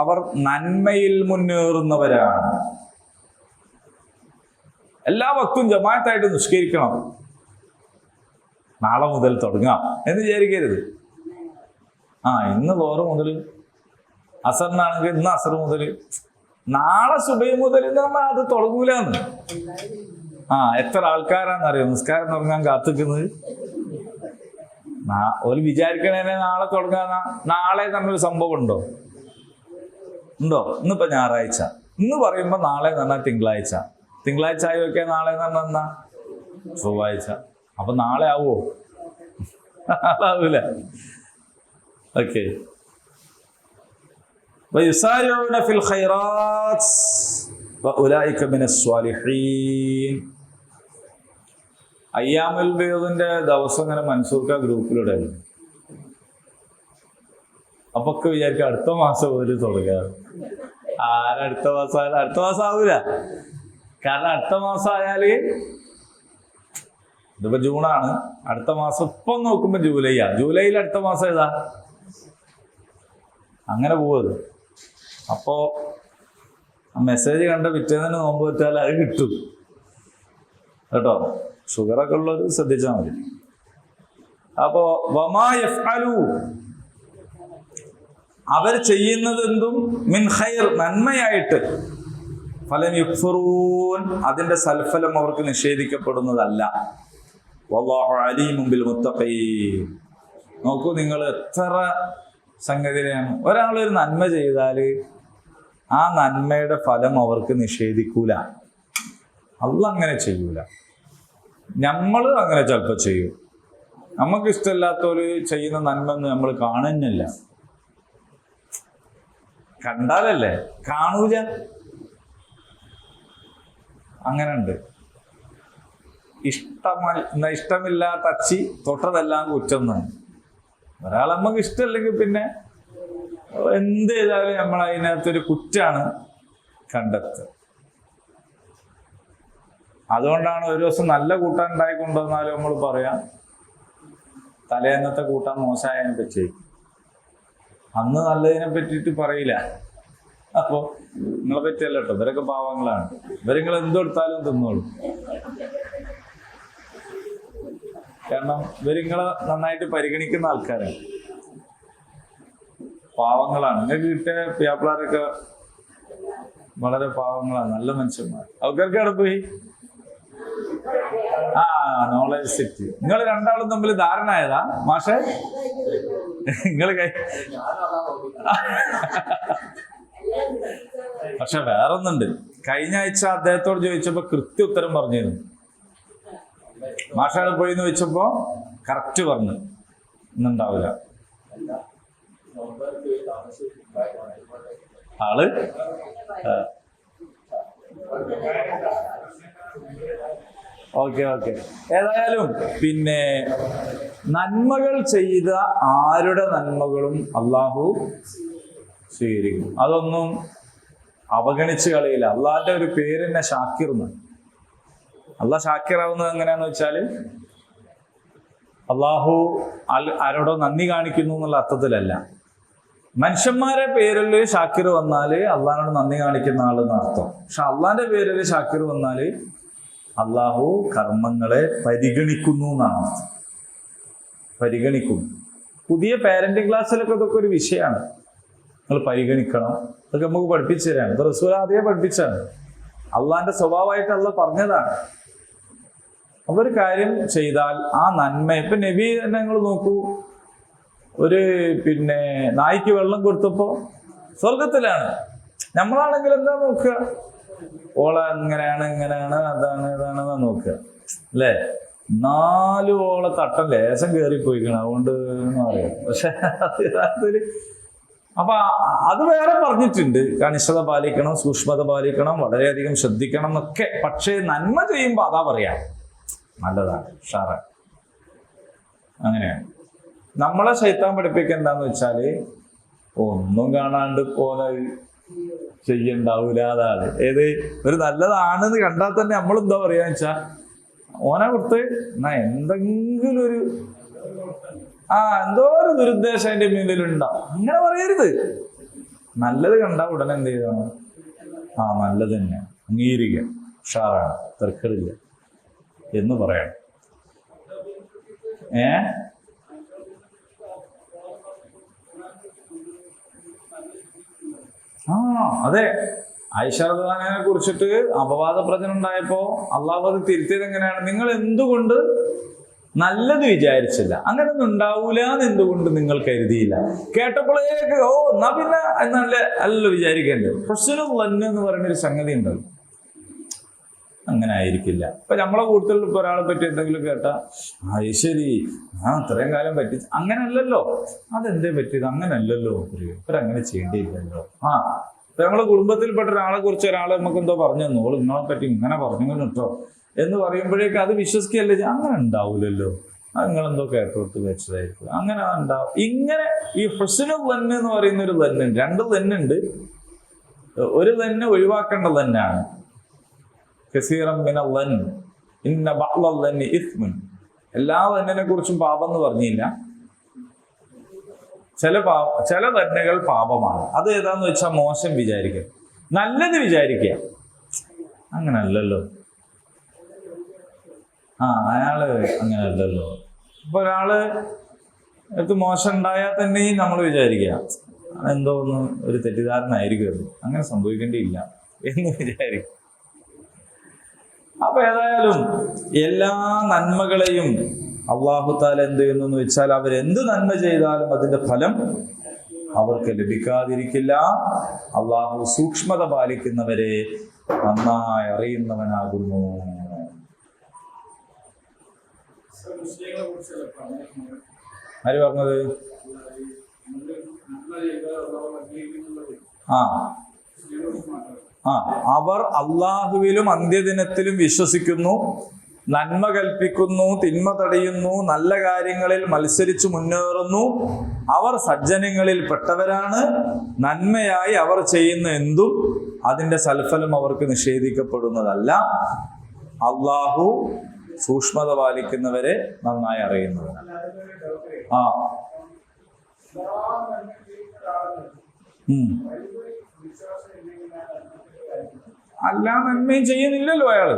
അവർ നന്മയിൽ മുന്നേറുന്നവരാണ്. എല്ലാ വക്തും ജമാഅത്തായിട്ട് നിസ്കരിക്കണം, നാളെ മുതൽ തുടങ്ങാം എന്ന് വിചാരിക്കരുത്. ഇന്ന് ലോറ് മുതൽ, അസറിനാണെങ്കിൽ ഇന്ന് അസർ മുതൽ, നാളെ സുബൈ മുതൽ എന്ന് പറഞ്ഞാൽ അത് തുടങ്ങൂലെന്ന്. എത്ര ആൾക്കാരാന്നറിയോ നിസ്കാരം തുടങ്ങാൻ കാത്തിക്കുന്നത്. ഒരു വിചാരിക്കണേ നാളെ തുടങ്ങാൻ. നാളെ എന്നൊരു സംഭവം ഉണ്ടോ? ഇന്നിപ്പോ ഞായറാഴ്ച, ഇന്ന് പറയുമ്പോ നാളെ എന്ന് പറഞ്ഞാൽ തിങ്കളാഴ്ച, തിങ്കളാഴ്ച ആയി വെക്കാൻ നാളെ എന്ന് പറഞ്ഞാൽ എന്നാ ചൊവ്വാഴ്ച. അപ്പൊ നാളെ ആവോ? ആവൂല. ഓക്കെ. ويسارعون في الخيرات وأولئك من الصالحين. അയ്യാമുൽ ബീദിന്റെ ദിവസം ഇങ്ങനെ മൻസൂർക്ക ഗ്രൂപ്പിലൂടെ അപ്പൊക്കെ വിചാരിക്കും അടുത്ത മാസം പോലും തുടങ്ങാറ്. അടുത്ത മാസം ആവൂല. കാരണം അടുത്ത മാസം ആയാല് ഇതിപ്പോ ജൂണാണ്, അടുത്ത മാസം ഇപ്പം നോക്കുമ്പോ ജൂലൈയാ. ജൂലൈയിൽ അടുത്ത മാസം ഏതാ? അങ്ങനെ പോവത്. അപ്പോ മെസ്സേജ് കണ്ട പിറ്റേന്ന് നോമ്പ് വെച്ചാൽ അത് കിട്ടും കേട്ടോ. ഷുഗറൊക്കെ ഉള്ളത് ശ്രദ്ധിച്ചാൽ മതി. അപ്പോ വമാ യഫ്അലു, അവർ ചെയ്യുന്നത് എന്തും മിൻ ഖൈർ, നന്മയായിട്ട്, ഫലം യുക്ഫറൂൻ, അതിന്റെ സൽഫലം അവർക്ക് നിഷേധിക്കപ്പെടുന്നതല്ല. വല്ലാഹു അലീമുൻ ബിൽ മുത്തഖീൻ. നോക്കൂ നിങ്ങൾ എത്ര സംഗതിയാണ്. ഒരാളൊരു നന്മ ചെയ്താൽ ആ നന്മയുടെ ഫലം അവർക്ക് നിഷേധിക്കൂല. അള്ളാഹ് അങ്ങനെ ചെയ്യൂല. നമ്മൾ അങ്ങനെ ചിലപ്പോൾ ചെയ്യും. നമുക്ക് ഇഷ്ടമില്ലാത്തവര് ചെയ്യുന്ന നന്മ നമ്മൾ കാണുന്നില്ല. കണ്ടാലല്ലേ, കാണൂല. അങ്ങനെ ഉണ്ട്. ഇഷ്ടമില്ലാത്ത അച്ചി തൊട്ടതെല്ലാം കുറ്റം തന്നെ. ഒരാൾ നമുക്ക് ഇഷ്ടമല്ലെങ്കിൽ പിന്നെ എന്ത് ചെയ്താലും നമ്മൾ അതിനകത്തൊരു കുറ്റാണ് കണ്ടെത്തുക. അതുകൊണ്ടാണ് ഒരു ദിവസം നല്ല കൂട്ടാൻ ഉണ്ടായിക്കൊണ്ടുവന്നാലും നമ്മൾ പറയാം തലേന്നത്തെ കൂട്ടാൻ മോശമായതിനെ പറ്റി, അന്ന് നല്ലതിനെ പറ്റിയിട്ട് പറയില്ല. അപ്പോ നിങ്ങളെ പറ്റിയല്ല കേട്ടോ, ഇവരൊക്കെ പാവങ്ങളാണ്. ഇവരിങ്ങൾ എന്തെടുത്താലും തിന്നോളൂ. കാരണം ഇവരിങ്ങളെ നന്നായിട്ട് പരിഗണിക്കുന്ന ആൾക്കാരാണ്, പാവങ്ങളാണ്. നിങ്ങൾക്ക് കിട്ടിയ പിയാപ്പിളാരൊക്കെ വളരെ പാവങ്ങളാണ്, നല്ല മനുഷ്യന്മാർ. ആൾക്കാർക്ക് അവിടെ പോയി നോളജ് സിറ്റി. നിങ്ങൾ രണ്ടാളും തമ്മിൽ ധാരണ ആയതാ മാഷെ? നിങ്ങൾ പക്ഷെ വേറൊന്നുണ്ട്. കഴിഞ്ഞ ആഴ്ച അദ്ദേഹത്തോട് ചോദിച്ചപ്പോ കൃത്യ ഉത്തരം പറഞ്ഞിരുന്നു. മാഷാട് പോയി എന്ന് വെച്ചപ്പോ കറക്റ്റ് പറഞ്ഞു. ഇന്നുണ്ടാവില്ല ആള്. ഓക്കെ. ഏതായാലും പിന്നെ നന്മകൾ ചെയ്ത ആരുടെ നന്മകളും അള്ളാഹു സ്വീകരിക്കും. അതൊന്നും അവഗണിച്ച് കളയില്ല. അള്ളാഹിന്റെ ഒരു പേര് തന്നെ ഷാക്കിർ എന്നാണ്. അള്ളാഹ് ഷാക്കിറാവുന്നത് എങ്ങനെയാന്ന് വെച്ചാല് അള്ളാഹു ആരോടോ നന്ദി കാണിക്കുന്നു എന്നുള്ള അർത്ഥത്തിലല്ല. മനുഷ്യന്മാരെ പേരിൽ ഷാക്കിർ വന്നാല് അള്ളാഹിനോട് നന്ദി കാണിക്കുന്ന ആളെന്ന് അർത്ഥം. പക്ഷെ അള്ളാഹിന്റെ പേരിൽ ഷാക്കിർ വന്നാല് അള്ളാഹു കർമ്മങ്ങളെ പരിഗണിക്കുന്നു എന്നാണ് അർത്ഥം. പരിഗണിക്കും. പുതിയ പാരന്റിങ് ക്ലാസ്സിലൊക്കെ ഇതൊക്കെ ഒരു വിഷയമാണ്. നിങ്ങൾ പരിഗണിക്കണം, അതൊക്കെ നമുക്ക് പഠിപ്പിച്ചു തരാണ്. ഇത് റസൂൽ ആദ്യമേ പഠിപ്പിച്ചാണ്, അള്ളാന്റെ സ്വഭാവമായിട്ട് അള്ളാഹ് പറഞ്ഞതാണ്. അപ്പൊ ഒരു കാര്യം ചെയ്താൽ ആ നന്മ, ഇപ്പൊ നബി തന്നെ നിങ്ങൾ നോക്കൂ, ഒരു നായ്ക്ക് വെള്ളം കൊടുത്തപ്പോ സ്വർഗത്തിലാണ്. നമ്മളാണെങ്കിൽ എന്താ നോക്കുക, ഓള ഇങ്ങനെയാണ് അതാണ് ഇതാണെന്നാ നോക്കുക അല്ലേ. 4 ഓള തട്ടം ലേശം കയറിപ്പോയിക്കണം, അതുകൊണ്ട് എന്ന് പറയാം. പക്ഷെ അപ്പൊ അത് വേറെ പറഞ്ഞിട്ടുണ്ട്, കണിഷ്ഠത പാലിക്കണം, സൂക്ഷ്മത പാലിക്കണം, വളരെയധികം ശ്രദ്ധിക്കണം എന്നൊക്കെ. പക്ഷേ നന്മ ചെയ്യുമ്പോ അതാ പറയാം, നല്ലതാണ്, ഉഷാറാണ്. അങ്ങനെയാണ് നമ്മളെ ശൈത്താൻ പഠിപ്പിക്കുക. എന്താന്ന് വെച്ചാല് ഒന്നും കാണാണ്ട് പോലെ ചെയ്യണ്ടാവൂല. അതാണ് ഏത്, ഒരു നല്ലതാണെന്ന് കണ്ടാൽ തന്നെ നമ്മളെന്താ പറയാന്ന് വെച്ചാ ഓനെ കൊടുത്ത് എന്നാ എന്തെങ്കിലും ഒരു എന്തോ ഒരു ദുരുദ്ദേശം അതിന്റെ മുന്നിലുണ്ടാവും. അങ്ങനെ പറയരുത്. നല്ലത് കണ്ടാൽ ഉടനെ എന്ത് ചെയ്യണം, നല്ലത് തന്നെ അംഗീകരിക്കുക, ഉഷാറാണ്, തർക്കടില്ല എന്ന് പറയണം. അതെ, ആയിഷ റളിയല്ലാഹുവിനെ കുറിച്ചിട്ട് അപവാദ പ്രചനം ഉണ്ടായപ്പോ അള്ളാഹു അത് തിരുത്തിയത് എങ്ങനെയാണ്? നിങ്ങൾ എന്തുകൊണ്ട് നല്ലത് വിചാരിച്ചില്ല, അങ്ങനെ ഒന്നും ഉണ്ടാവൂല എന്ന് എന്തുകൊണ്ട് നിങ്ങൾ കരുതിയില്ല? കേട്ടപ്പോഴേക്ക് എന്നാ പിന്നെ നല്ല അല്ലല്ലോ വിചാരിക്കേണ്ടത്. ഹുസ്നുൽ വന്ന് എന്ന് പറയുന്നൊരു സംഗതി ഉണ്ടല്ലോ, അങ്ങനെ ആയിരിക്കില്ല. ഇപ്പൊ നമ്മളെ കൂടുതൽ ഇപ്പൊ ഒരാളെ പറ്റി എന്തെങ്കിലും കേട്ടാ ശരി, അത്രയും കാലം പറ്റിച്ച്, അങ്ങനല്ലല്ലോ. അതെന്തേ പറ്റിയത്, അങ്ങനല്ലല്ലോ, ഇവരങ്ങനെ ചെയ്യേണ്ടിയില്ലല്ലോ. ഇപ്പൊ നമ്മളെ കുടുംബത്തിൽപ്പെട്ട ഒരാളെ കുറിച്ച് ഒരാളെ നമുക്ക് എന്തോ പറഞ്ഞു തന്നു, നിങ്ങളെ പറ്റി ഇങ്ങനെ പറഞ്ഞു കേട്ടോ എന്ന് പറയുമ്പോഴേക്ക് അത് വിശ്വസിക്കല്ലേ, അങ്ങനെ ഉണ്ടാവൂലല്ലോ, അത് നിങ്ങളെന്തോ കേട്ടോട്ട് വെച്ചതായിരിക്കും, അങ്ങനെ ഉണ്ടാവും. ഇങ്ങനെ ഈ ഹുസ്നുൽ വന്ന് എന്ന് പറയുന്ന ഒരു തന്നുണ്ട്, 2 തന്നുണ്ട്. ഒരു തന്നെ ഒഴിവാക്കേണ്ടത് തന്നെയാണ്. കസീറൻ മിനൽ വന്ന് ഇന്ന ബഅ്ളൽ വന്നി ഇസ്മുൻ. എല്ലാ വന്നിനെ കുറിച്ചും പാപം എന്ന് പറഞ്ഞില്ല, ചില തന്നുകൾ പാപമാണ്. അത് ഏതാന്ന് വെച്ചാൽ മോശം വിചാരിക്കുക, നല്ലത് വിചാരിക്കുക, അങ്ങനല്ലല്ലോ, അയാള് അങ്ങനല്ലല്ലോ. ഇപ്പൊ ഒരാള് മോശം ഉണ്ടായാൽ തന്നെയും നമ്മൾ വിചാരിക്കുക എന്തോ ഒന്ന് ഒരു തെറ്റിദ്ധാരണ അങ്ങനെ സംഭവിക്കേണ്ടിയില്ല എന്ന് വിചാരിക്കും. അപ്പൊ ഏതായാലും എല്ലാ നന്മകളെയും അള്ളാഹു തആല എന്ത് ചെയ്യുന്നു വെച്ചാൽ, അവരെന്ത് നന്മ ചെയ്താലും അതിന്റെ ഫലം അവർക്ക് ലഭിക്കാതിരിക്കില്ല. അള്ളാഹു സൂക്ഷ്മത പാലിക്കുന്നവരെ നന്നായി അറിയുന്നവനാകുന്നു. ആര് പറഞ്ഞത്? അവർ അള്ളാഹുവിലും അന്ത്യദിനത്തിലും വിശ്വസിക്കുന്നു, നന്മ കൽപ്പിക്കുന്നു, തിന്മ തടയുന്നു, നല്ല കാര്യങ്ങളിൽ മത്സരിച്ചു മുന്നേറുന്നു. അവർ സജ്ജനങ്ങളിൽ പെട്ടവരാണ്. നന്മയായി അവർ ചെയ്യുന്ന എന്തും അതിന്റെ സൽഫലം അവർക്ക് നിഷേധിക്കപ്പെടുന്നതല്ല. അള്ളാഹു സൂക്ഷ്മത പാലിക്കുന്നവരെ നന്നായി അറിയുന്നവരാണ്. അല്ലാ നന്മയും ചെയ്യുന്നില്ലല്ലോ അയാള്.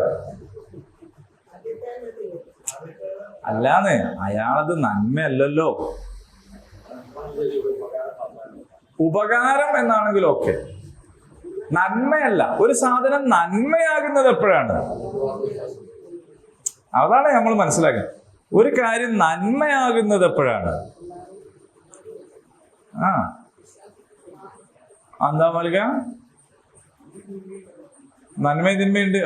അല്ലാന്ന് അയാളത് നന്മയല്ലല്ലോ, ഉപകാരം എന്നാണെങ്കിലും ഒക്കെ, നന്മയല്ല. ഒരു സാധനം നന്മയാകുന്നത് എപ്പോഴാണ്? അതാണ് നമ്മൾ മനസ്സിലാക്കുന്നത്. ഒരു കാര്യം നന്മയാകുന്നത് എപ്പോഴാണ്? എന്താ മൽക? നന്മ തിന്മയുണ്ട്.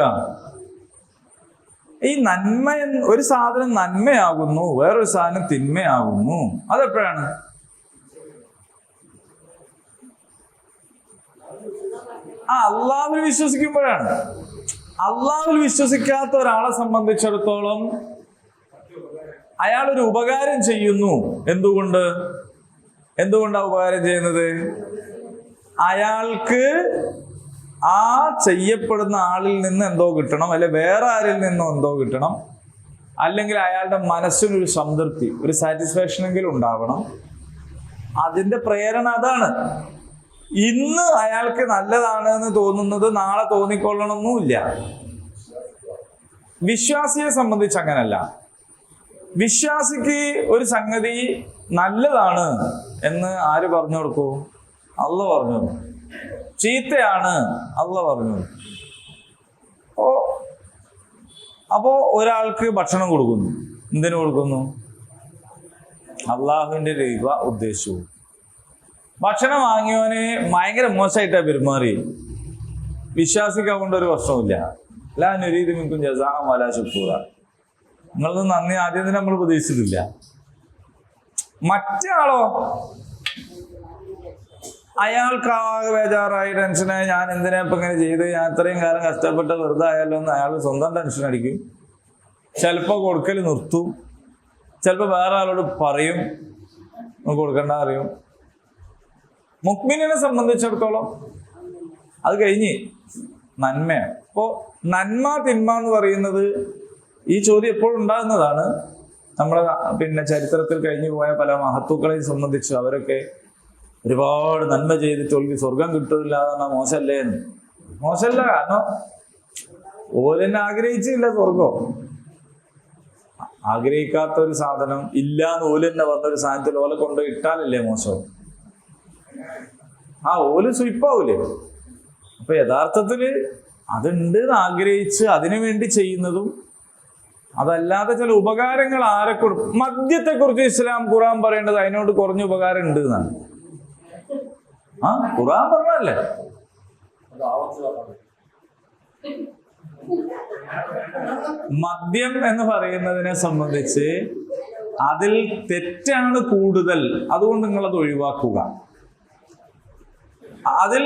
ഈ നന്മ, ഒരു സാധനം നന്മയാകുന്നു, വേറൊരു സാധനം തിന്മയാകുന്നു, അതെപ്പോഴാണ്? അള്ളാഹുവിൽ വിശ്വസിക്കുമ്പോഴാണ്. അള്ളാഹുവിൽ വിശ്വസിക്കാത്ത ഒരാളെ സംബന്ധിച്ചിടത്തോളം അയാൾ ഒരു ഉപകാരം ചെയ്യുന്നു. എന്തുകൊണ്ടാ ഉപകാരം ചെയ്യുന്നത്? അയാൾക്ക് ആ ചെയ്യപ്പെടുന്ന ആളിൽ നിന്ന് എന്തോ കിട്ടണം, അല്ലെ വേറെ ആരിൽ നിന്നോ എന്തോ കിട്ടണം, അല്ലെങ്കിൽ അയാളുടെ മനസ്സിനൊരു സംതൃപ്തി, ഒരു സാറ്റിസ്ഫാക്ഷൻ എങ്കിലും ഉണ്ടാവണം. അതിന്റെ പ്രേരണ അതാണ്. ഇന്ന് അയാൾക്ക് നല്ലതാണ് എന്ന് തോന്നുന്നത് നാളെ തോന്നിക്കൊള്ളണമെന്നില്ല. വിശ്വാസിയെ സംബന്ധിച്ച് അങ്ങനല്ല. വിശ്വാസിക്ക് ഒരു സംഗതി നല്ലതാണ് എന്ന് ആര് പറഞ്ഞു കൊടുക്കൂ? അള്ളാഹ് പറഞ്ഞു. ചീത്തയാണ് അള്ളാഹ് പറഞ്ഞു. അപ്പോ ഒരാൾക്ക് ഭക്ഷണം കൊടുക്കുന്നു. എന്തിനു കൊടുക്കുന്നു? അള്ളാഹുവിന്റെ രൂപ ഉദ്ദേശിച്ചു. ഭക്ഷണം വാങ്ങിയവന് ഭയങ്കര മോശമായിട്ടാണ് പെരുമാറി. വിശ്വാസിക്ക് അതുകൊണ്ട് ഒരു പ്രശ്നമില്ല. ലാ നുരീദു മിൻകും ജസാഅൻ വലാ ശുക്കൂറ. നിങ്ങളൊന്നും നന്ദി ആദ്യം തന്നെ നമ്മൾ പ്രതീക്ഷിച്ചിട്ടില്ല. മറ്റേ ആളോ അയാൾക്ക് ആകെ ബേജാറായി, ടെൻഷനായി. ഞാൻ എന്തിനാ ഇപ്പൊ ഇങ്ങനെ ചെയ്ത്, ഞാൻ ഇത്രയും കാലം കഷ്ടപ്പെട്ട് വെറുതെ ആയാലോ എന്ന് അയാൾ സ്വന്തം ടെൻഷൻ അടിക്കും. ചിലപ്പോൾ കൊടുക്കൽ നിർത്തും, ചിലപ്പോൾ വേറെ ആളോട് പറയും കൊടുക്കണ്ട അറിയും. മുഅ്മിനിനെ സംബന്ധിച്ചിടത്തോളം അത് കഴിഞ്ഞ് നന്മയാണ്. അപ്പോൾ നന്മ തിന്മ എന്ന് പറയുന്നത് ഈ ചോദ്യം എപ്പോഴും ഉണ്ടാകുന്നതാണ്. നമ്മുടെ ചരിത്രത്തിൽ കഴിഞ്ഞു പോയ പല മഹത്തുക്കളെയും സംബന്ധിച്ച് അവരൊക്കെ ഒരുപാട് നന്മ ചെയ്തിട്ട് അവർക്ക് സ്വർഗം കിട്ടില്ല എന്നാ മോശമല്ലേ എന്ന്. മോശമല്ല, കാരണം ഓലെന്നെ ആഗ്രഹിച്ചില്ല സ്വർഗം. ആഗ്രഹിക്കാത്ത ഒരു സാധനം ഇല്ലാന്ന് ഓലെന്നെ വന്നൊരു സാധനത്തിൽ ഓലെ കൊണ്ട് ഇട്ടാലല്ലേ മോശം. ഓല് സ്വീപ്പാവൂലേ? അപ്പൊ യഥാർത്ഥത്തില് അതുണ്ട് എന്ന് ആഗ്രഹിച്ച് അതിനു വേണ്ടി ചെയ്യുന്നതും അതല്ലാതെ ചില ഉപകാരങ്ങൾ ആരൊക്കെ. മദ്യത്തെ കുറിച്ച് ഇസ്ലാം ഖുർആൻ പറയേണ്ടത് അതിനോട് കുറഞ്ഞ ഉപകാരം ഉണ്ട് എന്നാണ്. ഖുർആൻ പറഞ്ഞല്ലേ. മദ്യം എന്ന് പറയുന്നതിനെ സംബന്ധിച്ച് അതിൽ തെറ്റാണ് കൂടുതൽ, അതുകൊണ്ട് നിങ്ങളത് ഒഴിവാക്കുക. അതിൽ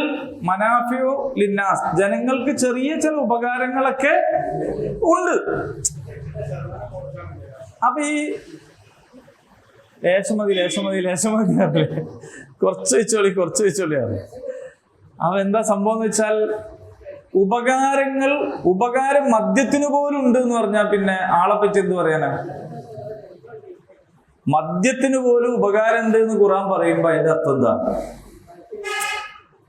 മനാഫിയോ ലിന്നാസ്, ജനങ്ങൾക്ക് ചെറിയ ചില ഉപകാരങ്ങളൊക്കെ ഉണ്ട്. അപ്പൊ ഈ ലേശമതി കുറച്ച് വെച്ചോളിയാണ്. അപ്പൊ എന്താ സംഭവം എന്ന് വെച്ചാൽ ഉപകാരം മദ്യത്തിന് പോലും ഉണ്ട് എന്ന് പറഞ്ഞാൽ പിന്നെ ആളെ പറ്റി എന്ത് പറയാനാ? മദ്യത്തിന് പോലും ഉപകാരം ഉണ്ട് എന്ന് ഖുർആൻ പറയുമ്പോ അതിന്റെ അർത്ഥം എന്താ?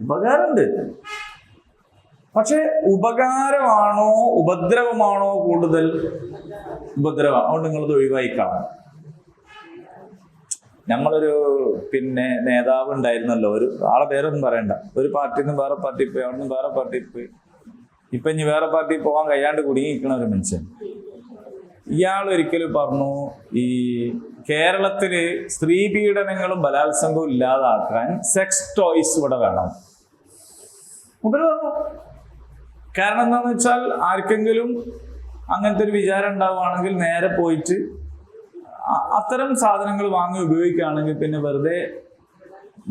ഉപകാരമുണ്ട്. പക്ഷെ ഉപകാരമാണോ ഉപദ്രവമാണോ കൂടുതൽ? ഉപദ്രവം. അതുകൊണ്ട് നിങ്ങളത് ഒഴിവായിക്കാണാം. നമ്മളൊരു നേതാവ് ഉണ്ടായിരുന്നല്ലോ, ഒരു ആളെ പേരൊന്നും പറയണ്ട. ഒരു പാർട്ടിയിൽ നിന്ന് വേറെ പാർട്ടി പോയി, അവിടെ നിന്ന് വേറെ പാർട്ടിയിൽ പോയി, ഇപ്പൊ ഇനി വേറെ പാർട്ടിയിൽ പോകാൻ കഴിയാണ്ട് കുടുങ്ങിയിരിക്കണ ഒരു മനുഷ്യൻ. ഇയാൾ ഒരിക്കലും പറഞ്ഞു, ഈ കേരളത്തില് സ്ത്രീ പീഡനങ്ങളും ബലാത്സംഗവും ഇല്ലാതാക്കാൻ സെക്സ് ടോയ്സ് ഇവിടെ വേണം. ഉപരി പറഞ്ഞു. കാരണം എന്താന്ന് വെച്ചാൽ ആർക്കെങ്കിലും അങ്ങനത്തെ ഒരു വിചാരം ഉണ്ടാവുകയാണെങ്കിൽ നേരെ പോയിട്ട് അത്തരം സാധനങ്ങൾ വാങ്ങി ഉപയോഗിക്കുകയാണെങ്കിൽ പിന്നെ വെറുതെ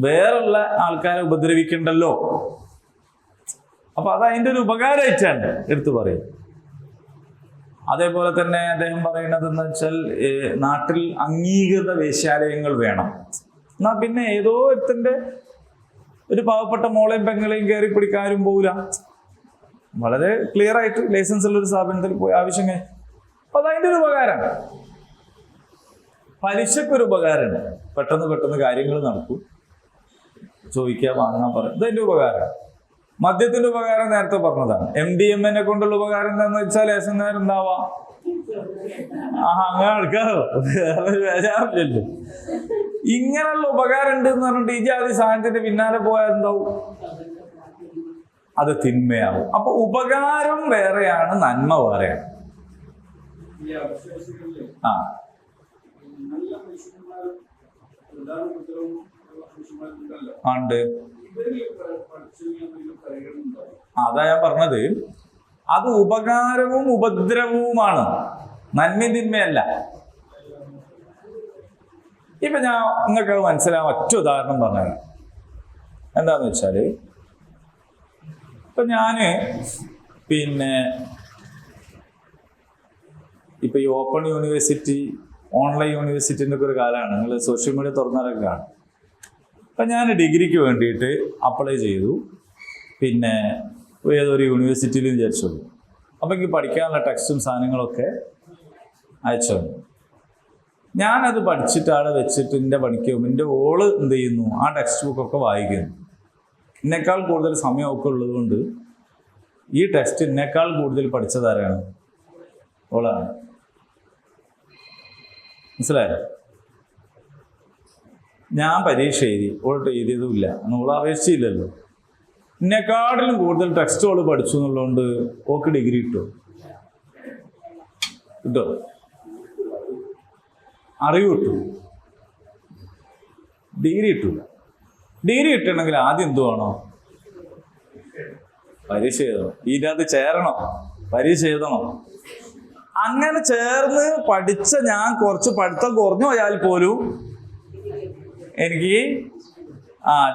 വേറുള്ള ആൾക്കാരെ ഉപദ്രവിക്കണ്ടല്ലോ. അപ്പൊ അത് അതിൻ്റെ ഒരു ഉപകാരമായിട്ടാണ് എടുത്തു പറയും. അതേപോലെ തന്നെ അദ്ദേഹം പറയുന്നത് എന്ന് വെച്ചാൽ നാട്ടിൽ അംഗീകൃത വേശ്യാലയങ്ങൾ വേണം. എന്നാ പിന്നെ ഏതോ ഒരുത്തന്റെ ഒരു പാവപ്പെട്ട മോളെയും പെങ്ങളെയും കയറി പിടിക്കാനും പോവില്ല. വളരെ ക്ലിയർ ആയിട്ട് ലൈസൻസ് ഉള്ള ഒരു സ്ഥാപനത്തിൽ പോയി ആവശ്യം. അപ്പൊ അതതിൻ്റെ ഒരു ഉപകാരമാണ്. പലിശക്കൊരു ഉപകാരമുണ്ട്. പെട്ടെന്ന് കാര്യങ്ങൾ നടക്കും. ചോദിക്കുക, വാങ്ങാൻ പറയാം. ഇതെന്റെ ഉപകാരം. മദ്യത്തിന്റെ ഉപകാരം നേരത്തെ പറഞ്ഞതാണ്. MDMA കൊണ്ടുള്ള ഉപകാരം എന്താന്ന് വെച്ചാൽ ലേശം നേരം എന്താവാം, അങ്ങനെ എടുക്കാറോ, വേജാറില്ലല്ലോ. ഇങ്ങനെയുള്ള ഉപകാരം ഉണ്ട് എന്ന് പറഞ്ഞിട്ട് ഈ ജാതി സാധനത്തിന്റെ പിന്നാലെ പോയാൽ എന്താവും? അത് തിന്മയാവും. അപ്പൊ ഉപകാരം വേറെയാണ്, നന്മ വേറെയാണ്. ഉണ്ട്. അതാ ഞാൻ പറഞ്ഞത്, അത് ഉപകാരവും ഉപദ്രവവുമാണ്, നന്മയും തിന്മയല്ല. ഇപ്പൊ ഞാൻ നിങ്ങൾക്ക് മനസ്സിലാവാൻ ഒറ്റ ഉദാഹരണം പറഞ്ഞത് എന്താന്ന് വെച്ചാല്, ഇപ്പൊ ഞാന് ഇപ്പൊ ഈ ഓപ്പൺ യൂണിവേഴ്സിറ്റി, ഓൺലൈൻ യൂണിവേഴ്സിറ്റിൻ്റെ ഒക്കെ ഒരു കാലമാണ്. നിങ്ങൾ സോഷ്യൽ മീഡിയ തുറന്നാലൊക്കെ കാണും. അപ്പം ഞാൻ ഡിഗ്രിക്ക് വേണ്ടിയിട്ട് അപ്ലൈ ചെയ്തു. ഏതൊരു യൂണിവേഴ്സിറ്റിയിൽ വിചാരിച്ചോളൂ. അപ്പം എനിക്ക് പഠിക്കാനുള്ള ടെക്സ്റ്റും സാധനങ്ങളൊക്കെ അയച്ചു. ഞാനത് പഠിച്ചിട്ട് ആളെ വെച്ചിട്ട് എൻ്റെ പണിക്കും എൻ്റെ ഓള് എന്ത് ചെയ്യുന്നു, ആ ടെക്സ്റ്റ് ബുക്കൊക്കെ വായിക്കുന്നു. എന്നെക്കാൾ കൂടുതൽ സമയമൊക്കെ ഉള്ളതുകൊണ്ട് ഈ ടെക്സ്റ്റ് എന്നെക്കാൾ കൂടുതൽ പഠിച്ചതാരാണ്? ഓളാണ്. മനസ്സിലായോ? ഞാൻ പരീക്ഷ എഴുതി, ഓളിട്ട് എഴുതിയതുമില്ല, ഓൾ അപേക്ഷിച്ചില്ലല്ലോ. എന്നെക്കാട്ടിലും കൂടുതൽ ടെക്സ്റ്റുകൾ പഠിച്ചു എന്നുള്ളതുകൊണ്ട് ഓക്ക് ഡിഗ്രി കിട്ടുമോ? അറിവ് കിട്ടും, ഡിഗ്രി കിട്ടൂല. ഡിഗ്രി കിട്ടണമെങ്കിൽ ആദ്യം എന്തു വേണോ? പരീക്ഷ എഴുതണം, ഇതിനകത്ത് ചേരണം, പരീക്ഷ എഴുതണം. അങ്ങനെ ചേർന്ന് പഠിച്ച ഞാൻ കുറച്ച് പഠിത്തം കുറഞ്ഞു പോയാൽ പോലും എനിക്ക്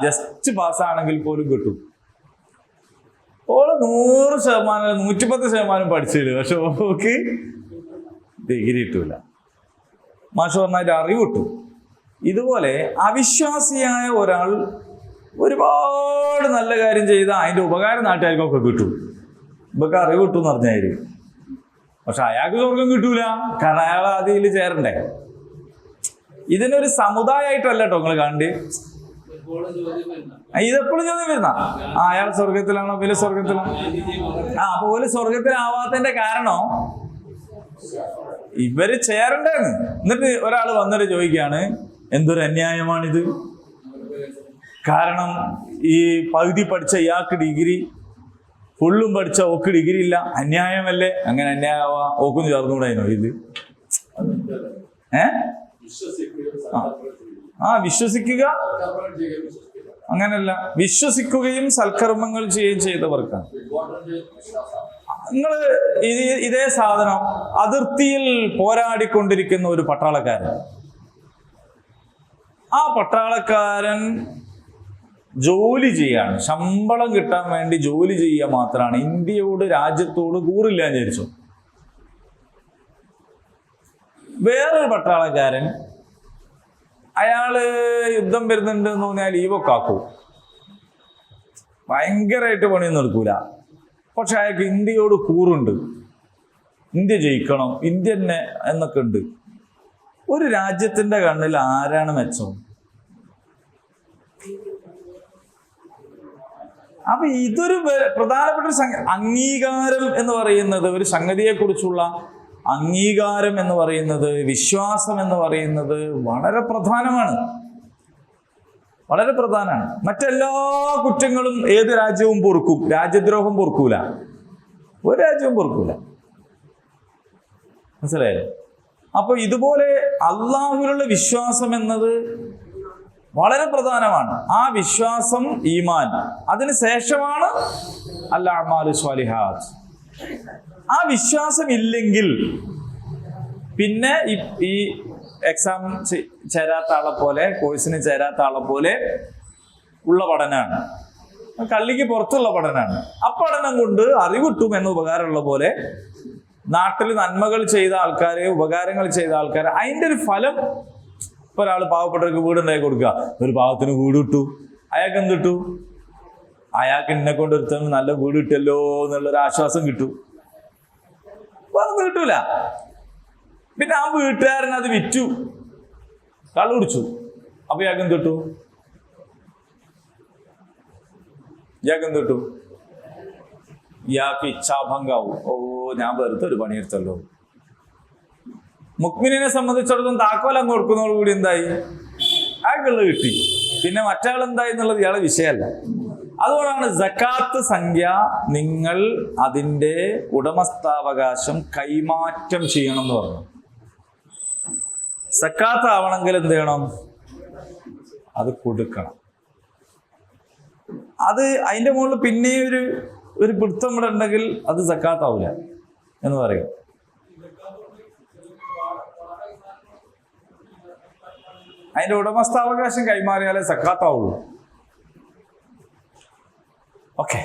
ജസ്റ്റ് പാസ്സാണെങ്കിൽ പോലും കിട്ടും. ഓള് 100%, 110% പഠിച്ചില്ല, പക്ഷെ ഓക്ക് ഡിഗ്രി കിട്ടൂല. മാഷ് പറഞ്ഞാൽ അറിവ് കിട്ടും. ഇതുപോലെ അവിശ്വാസിയായ ഒരാൾ ഒരുപാട് നല്ല കാര്യം ചെയ്താൽ അതിൻ്റെ ഉപകാരം നാട്ടുകാർക്കൊക്കെ കിട്ടും. ഇതൊക്കെ അറിവ് കിട്ടും എന്ന് പറഞ്ഞാൽ, പക്ഷെ അയാൾക്ക് സ്വർഗം കിട്ടൂല, കാരണം അയാൾ അതിൽ ചേരണ്ടേ. ഇതിനൊരു സമുദായമായിട്ടല്ല കേട്ടോ നിങ്ങൾ കണ്ട്. ഇതെപ്പോഴും ചോദ്യം വരുന്ന അയാൾ സ്വർഗത്തിലാണോ, പിന്നെ സ്വർഗത്തിലാണോ? അപ്പൊ ഒരു സ്വർഗത്തിലാവാത്തതിന്റെ കാരണം ഇവര് ചേരണ്ടേന്ന്. എന്നിട്ട് ഒരാൾ വന്നിട്ട് ചോദിക്കുകയാണ്, എന്തൊരു അന്യായമാണിത്, കാരണം ഈ പകുതി പഠിച്ച ഇയാൾക്ക് ഡിഗ്രി, ഫുള്ളും പഠിച്ച ഓക്ക് ഡിഗ്രി ഇല്ല, അന്യായമല്ലേ? അങ്ങനെ അന്യായമാവാ? ഓക്കും ചേർന്നുകൂടായിനോ ഇത്? വിശ്വസിക്കുക, അങ്ങനല്ല, വിശ്വസിക്കുകയും സൽക്കർമ്മങ്ങൾ ചെയ്യുകയും ചെയ്തവർക്കാണ്. നിങ്ങൾ ഇതേ സാധനം അതിർത്തിയിൽ പോരാടിക്കൊണ്ടിരിക്കുന്ന ഒരു പട്ടാളക്കാരൻ, ആ പട്ടാളക്കാരൻ ജോലി ചെയ്യാണ്, ശമ്പളം കിട്ടാൻ വേണ്ടി ജോലി ചെയ്യുക മാത്രമാണ്, ഇന്ത്യയോട്, രാജ്യത്തോട് കൂറില്ല എന്ന് വിചാരിച്ചു. വേറൊരു പട്ടാളക്കാരൻ അയാള് യുദ്ധം വരുന്നുണ്ട് എന്ന് തോന്നിയാൽ ലീവൊക്കെ ആക്കും, ഭയങ്കരമായിട്ട് പണിയൊന്നും എടുക്കൂല. പക്ഷെ അയാൾക്ക് ഇന്ത്യയോട് കൂറുണ്ട്, ഇന്ത്യ ജയിക്കണം, ഇന്ത്യ തന്നെ എന്നൊക്കെ ഉണ്ട്. ഒരു രാജ്യത്തിന്റെ കണ്ണിൽ ആരാണ് മെച്ചം? അപ്പൊ ഇതൊരു പ്രധാനപ്പെട്ട അംഗീകാരം എന്ന് പറയുന്നത്, ഒരു സംഗതിയെ കുറിച്ചുള്ള അംഗീകാരം എന്ന് പറയുന്നത്, വിശ്വാസം എന്ന് പറയുന്നത് വളരെ പ്രധാനമാണ്, വളരെ പ്രധാനമാണ്. മറ്റെല്ലാ കുറ്റങ്ങളും ഏത് രാജ്യവും പൊറുക്കും, രാജ്യദ്രോഹം പൊറുക്കൂല, ഒരു രാജ്യവും പൊറുക്കൂല. മനസ്സിലായോ? അപ്പൊ ഇതുപോലെ അള്ളാഹുവിലുള്ള വിശ്വാസം എന്നത് വളരെ പ്രധാനമാണ്. ആ വിശ്വാസം ഈമാൻ, അതിന് ശേഷമാണ് അൽ അഅ്മാലു സ്വാലിഹാത്ത്. ആ വിശ്വാസം ഇല്ലെങ്കിൽ പിന്നെ ഈ എക്സാം ചേരാത്ത ആളെ പോലെ, കോഴ്സിന് ചേരാത്ത ആളെ പോലെ ഉള്ള പഠനമാണ്, കള്ളിക്ക് പുറത്തുള്ള പഠനമാണ്. അപ്പഠനം കൊണ്ട് അറിവിട്ടും എന്ന ഉപകാരമുള്ള പോലെ നാട്ടിൽ നന്മകൾ ചെയ്ത ആൾക്കാരെ, ഉപകാരങ്ങൾ ചെയ്ത ആൾക്കാരെ, അതിൻ്റെ ഒരു ഫലം. ഇപ്പൊ ഒരാൾ പാവപ്പെട്ടവർക്ക് വീടുണ്ടാക്കി കൊടുക്കുക, ഒരു പാവത്തിന് വീട് കിട്ടു, അയാൾക്ക് എന്ത് കിട്ടു? അയാൾക്ക് എന്നെ കൊണ്ട് ഒരുത്തം നല്ല വീട് കിട്ടല്ലോ എന്നുള്ളൊരു ആശ്വാസം കിട്ടും, വേറെ കിട്ടൂല. പിന്നെ ആ വീട്ടുകാരൻ അത് വിറ്റു, കള്ളു കുടിച്ചു, അപ്പൊ ഇയാൾക്ക് എന്ത് കിട്ടു? ഇയാൾക്ക് എന്ത് കിട്ടും? ഇയാൾക്ക് ഇച്ഛാഭംഗാവും. ഓ, ഞാൻ വെറുതെ ഒരു പണിയെടുത്തല്ലോ. മുക്മിനെ സംബന്ധിച്ചിടത്തോളം താക്കോൽ അങ്ങ് കൊടുക്കുന്നതോടുകൂടി എന്തായി? അയാൾക്കുള്ളത് കിട്ടി. പിന്നെ മറ്റാൾ എന്തായി എന്നുള്ളത് ഇയാളെ വിഷയമല്ല. അതുകൊണ്ടാണ് സക്കാത്ത് സംഖ്യ നിങ്ങൾ അതിൻ്റെ ഉടമസ്ഥാവകാശം കൈമാറ്റം ചെയ്യണം എന്ന് പറഞ്ഞു. സക്കാത്ത് ആവണമെങ്കിൽ എന്ത് ചെയ്യണം? അത് കൊടുക്കണം. അത് അതിൻ്റെ മുകളിൽ പിന്നെ ഒരു പിടുത്തം ഇവിടെ ഉണ്ടെങ്കിൽ അത് സക്കാത്ത് ആവില്ല എന്ന് പറയും. അതിന്റെ ഉടമസ്ഥാവകാശം കൈമാറിയാലേ സക്കാത്താവുള്ളൂ. ഓക്കെ,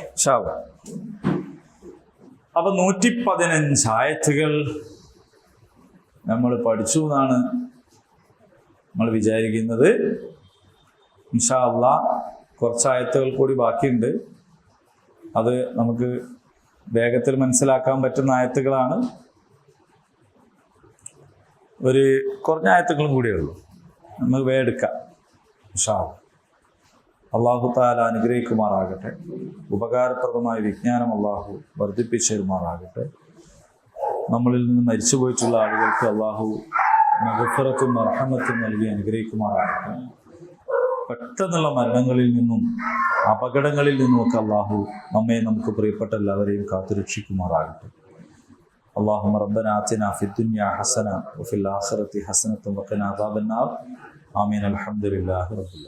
അപ്പൊ 115 ആയത്തുകൾ നമ്മൾ പഠിച്ചു എന്നാണ് നമ്മൾ വിചാരിക്കുന്നത്. ഇൻഷാ അല്ലാഹ് കുറച്ച് ആയത്തുകൾ കൂടി ബാക്കിയുണ്ട്. അത് നമുക്ക് വേഗത്തിൽ മനസ്സിലാക്കാൻ പറ്റുന്ന ആയത്തുകളാണ്. ഒരു കുറഞ്ഞ ആയത്തുകളും കൂടിയേ ഉള്ളൂ, നമുക്ക് വേഗെടുക്കാം ഇൻഷാ അല്ലാഹ്. അള്ളാഹു തആല അനുഗ്രഹിക്കുമാറാകട്ടെ. ഉപകാരപ്രദമായ വിജ്ഞാനം അള്ളാഹു വർദ്ധിപ്പിച്ചു തരുമാറാകട്ടെ. നമ്മളിൽ നിന്ന് മരിച്ചുപോയിട്ടുള്ള ആളുകൾക്ക് അള്ളാഹു മഗ്ഫിറത്തും മർഹമത്തും നൽകി അനുഗ്രഹിക്കുമാറാകട്ടെ. പെട്ടെന്നുള്ള മരണങ്ങളിൽ നിന്നും അപകടങ്ങളിൽ നിന്നുമൊക്കെ അള്ളാഹു നമുക്ക് പ്രിയപ്പെട്ട എല്ലാവരെയും കാത്തുരക്ഷിക്കുമാറാകട്ടെ. اللهم ربنا آتنا في الدنيا حسنة وفي الآخرة حسنة وقنا عذاب النار. آمين. الحمد لله رب العالمين.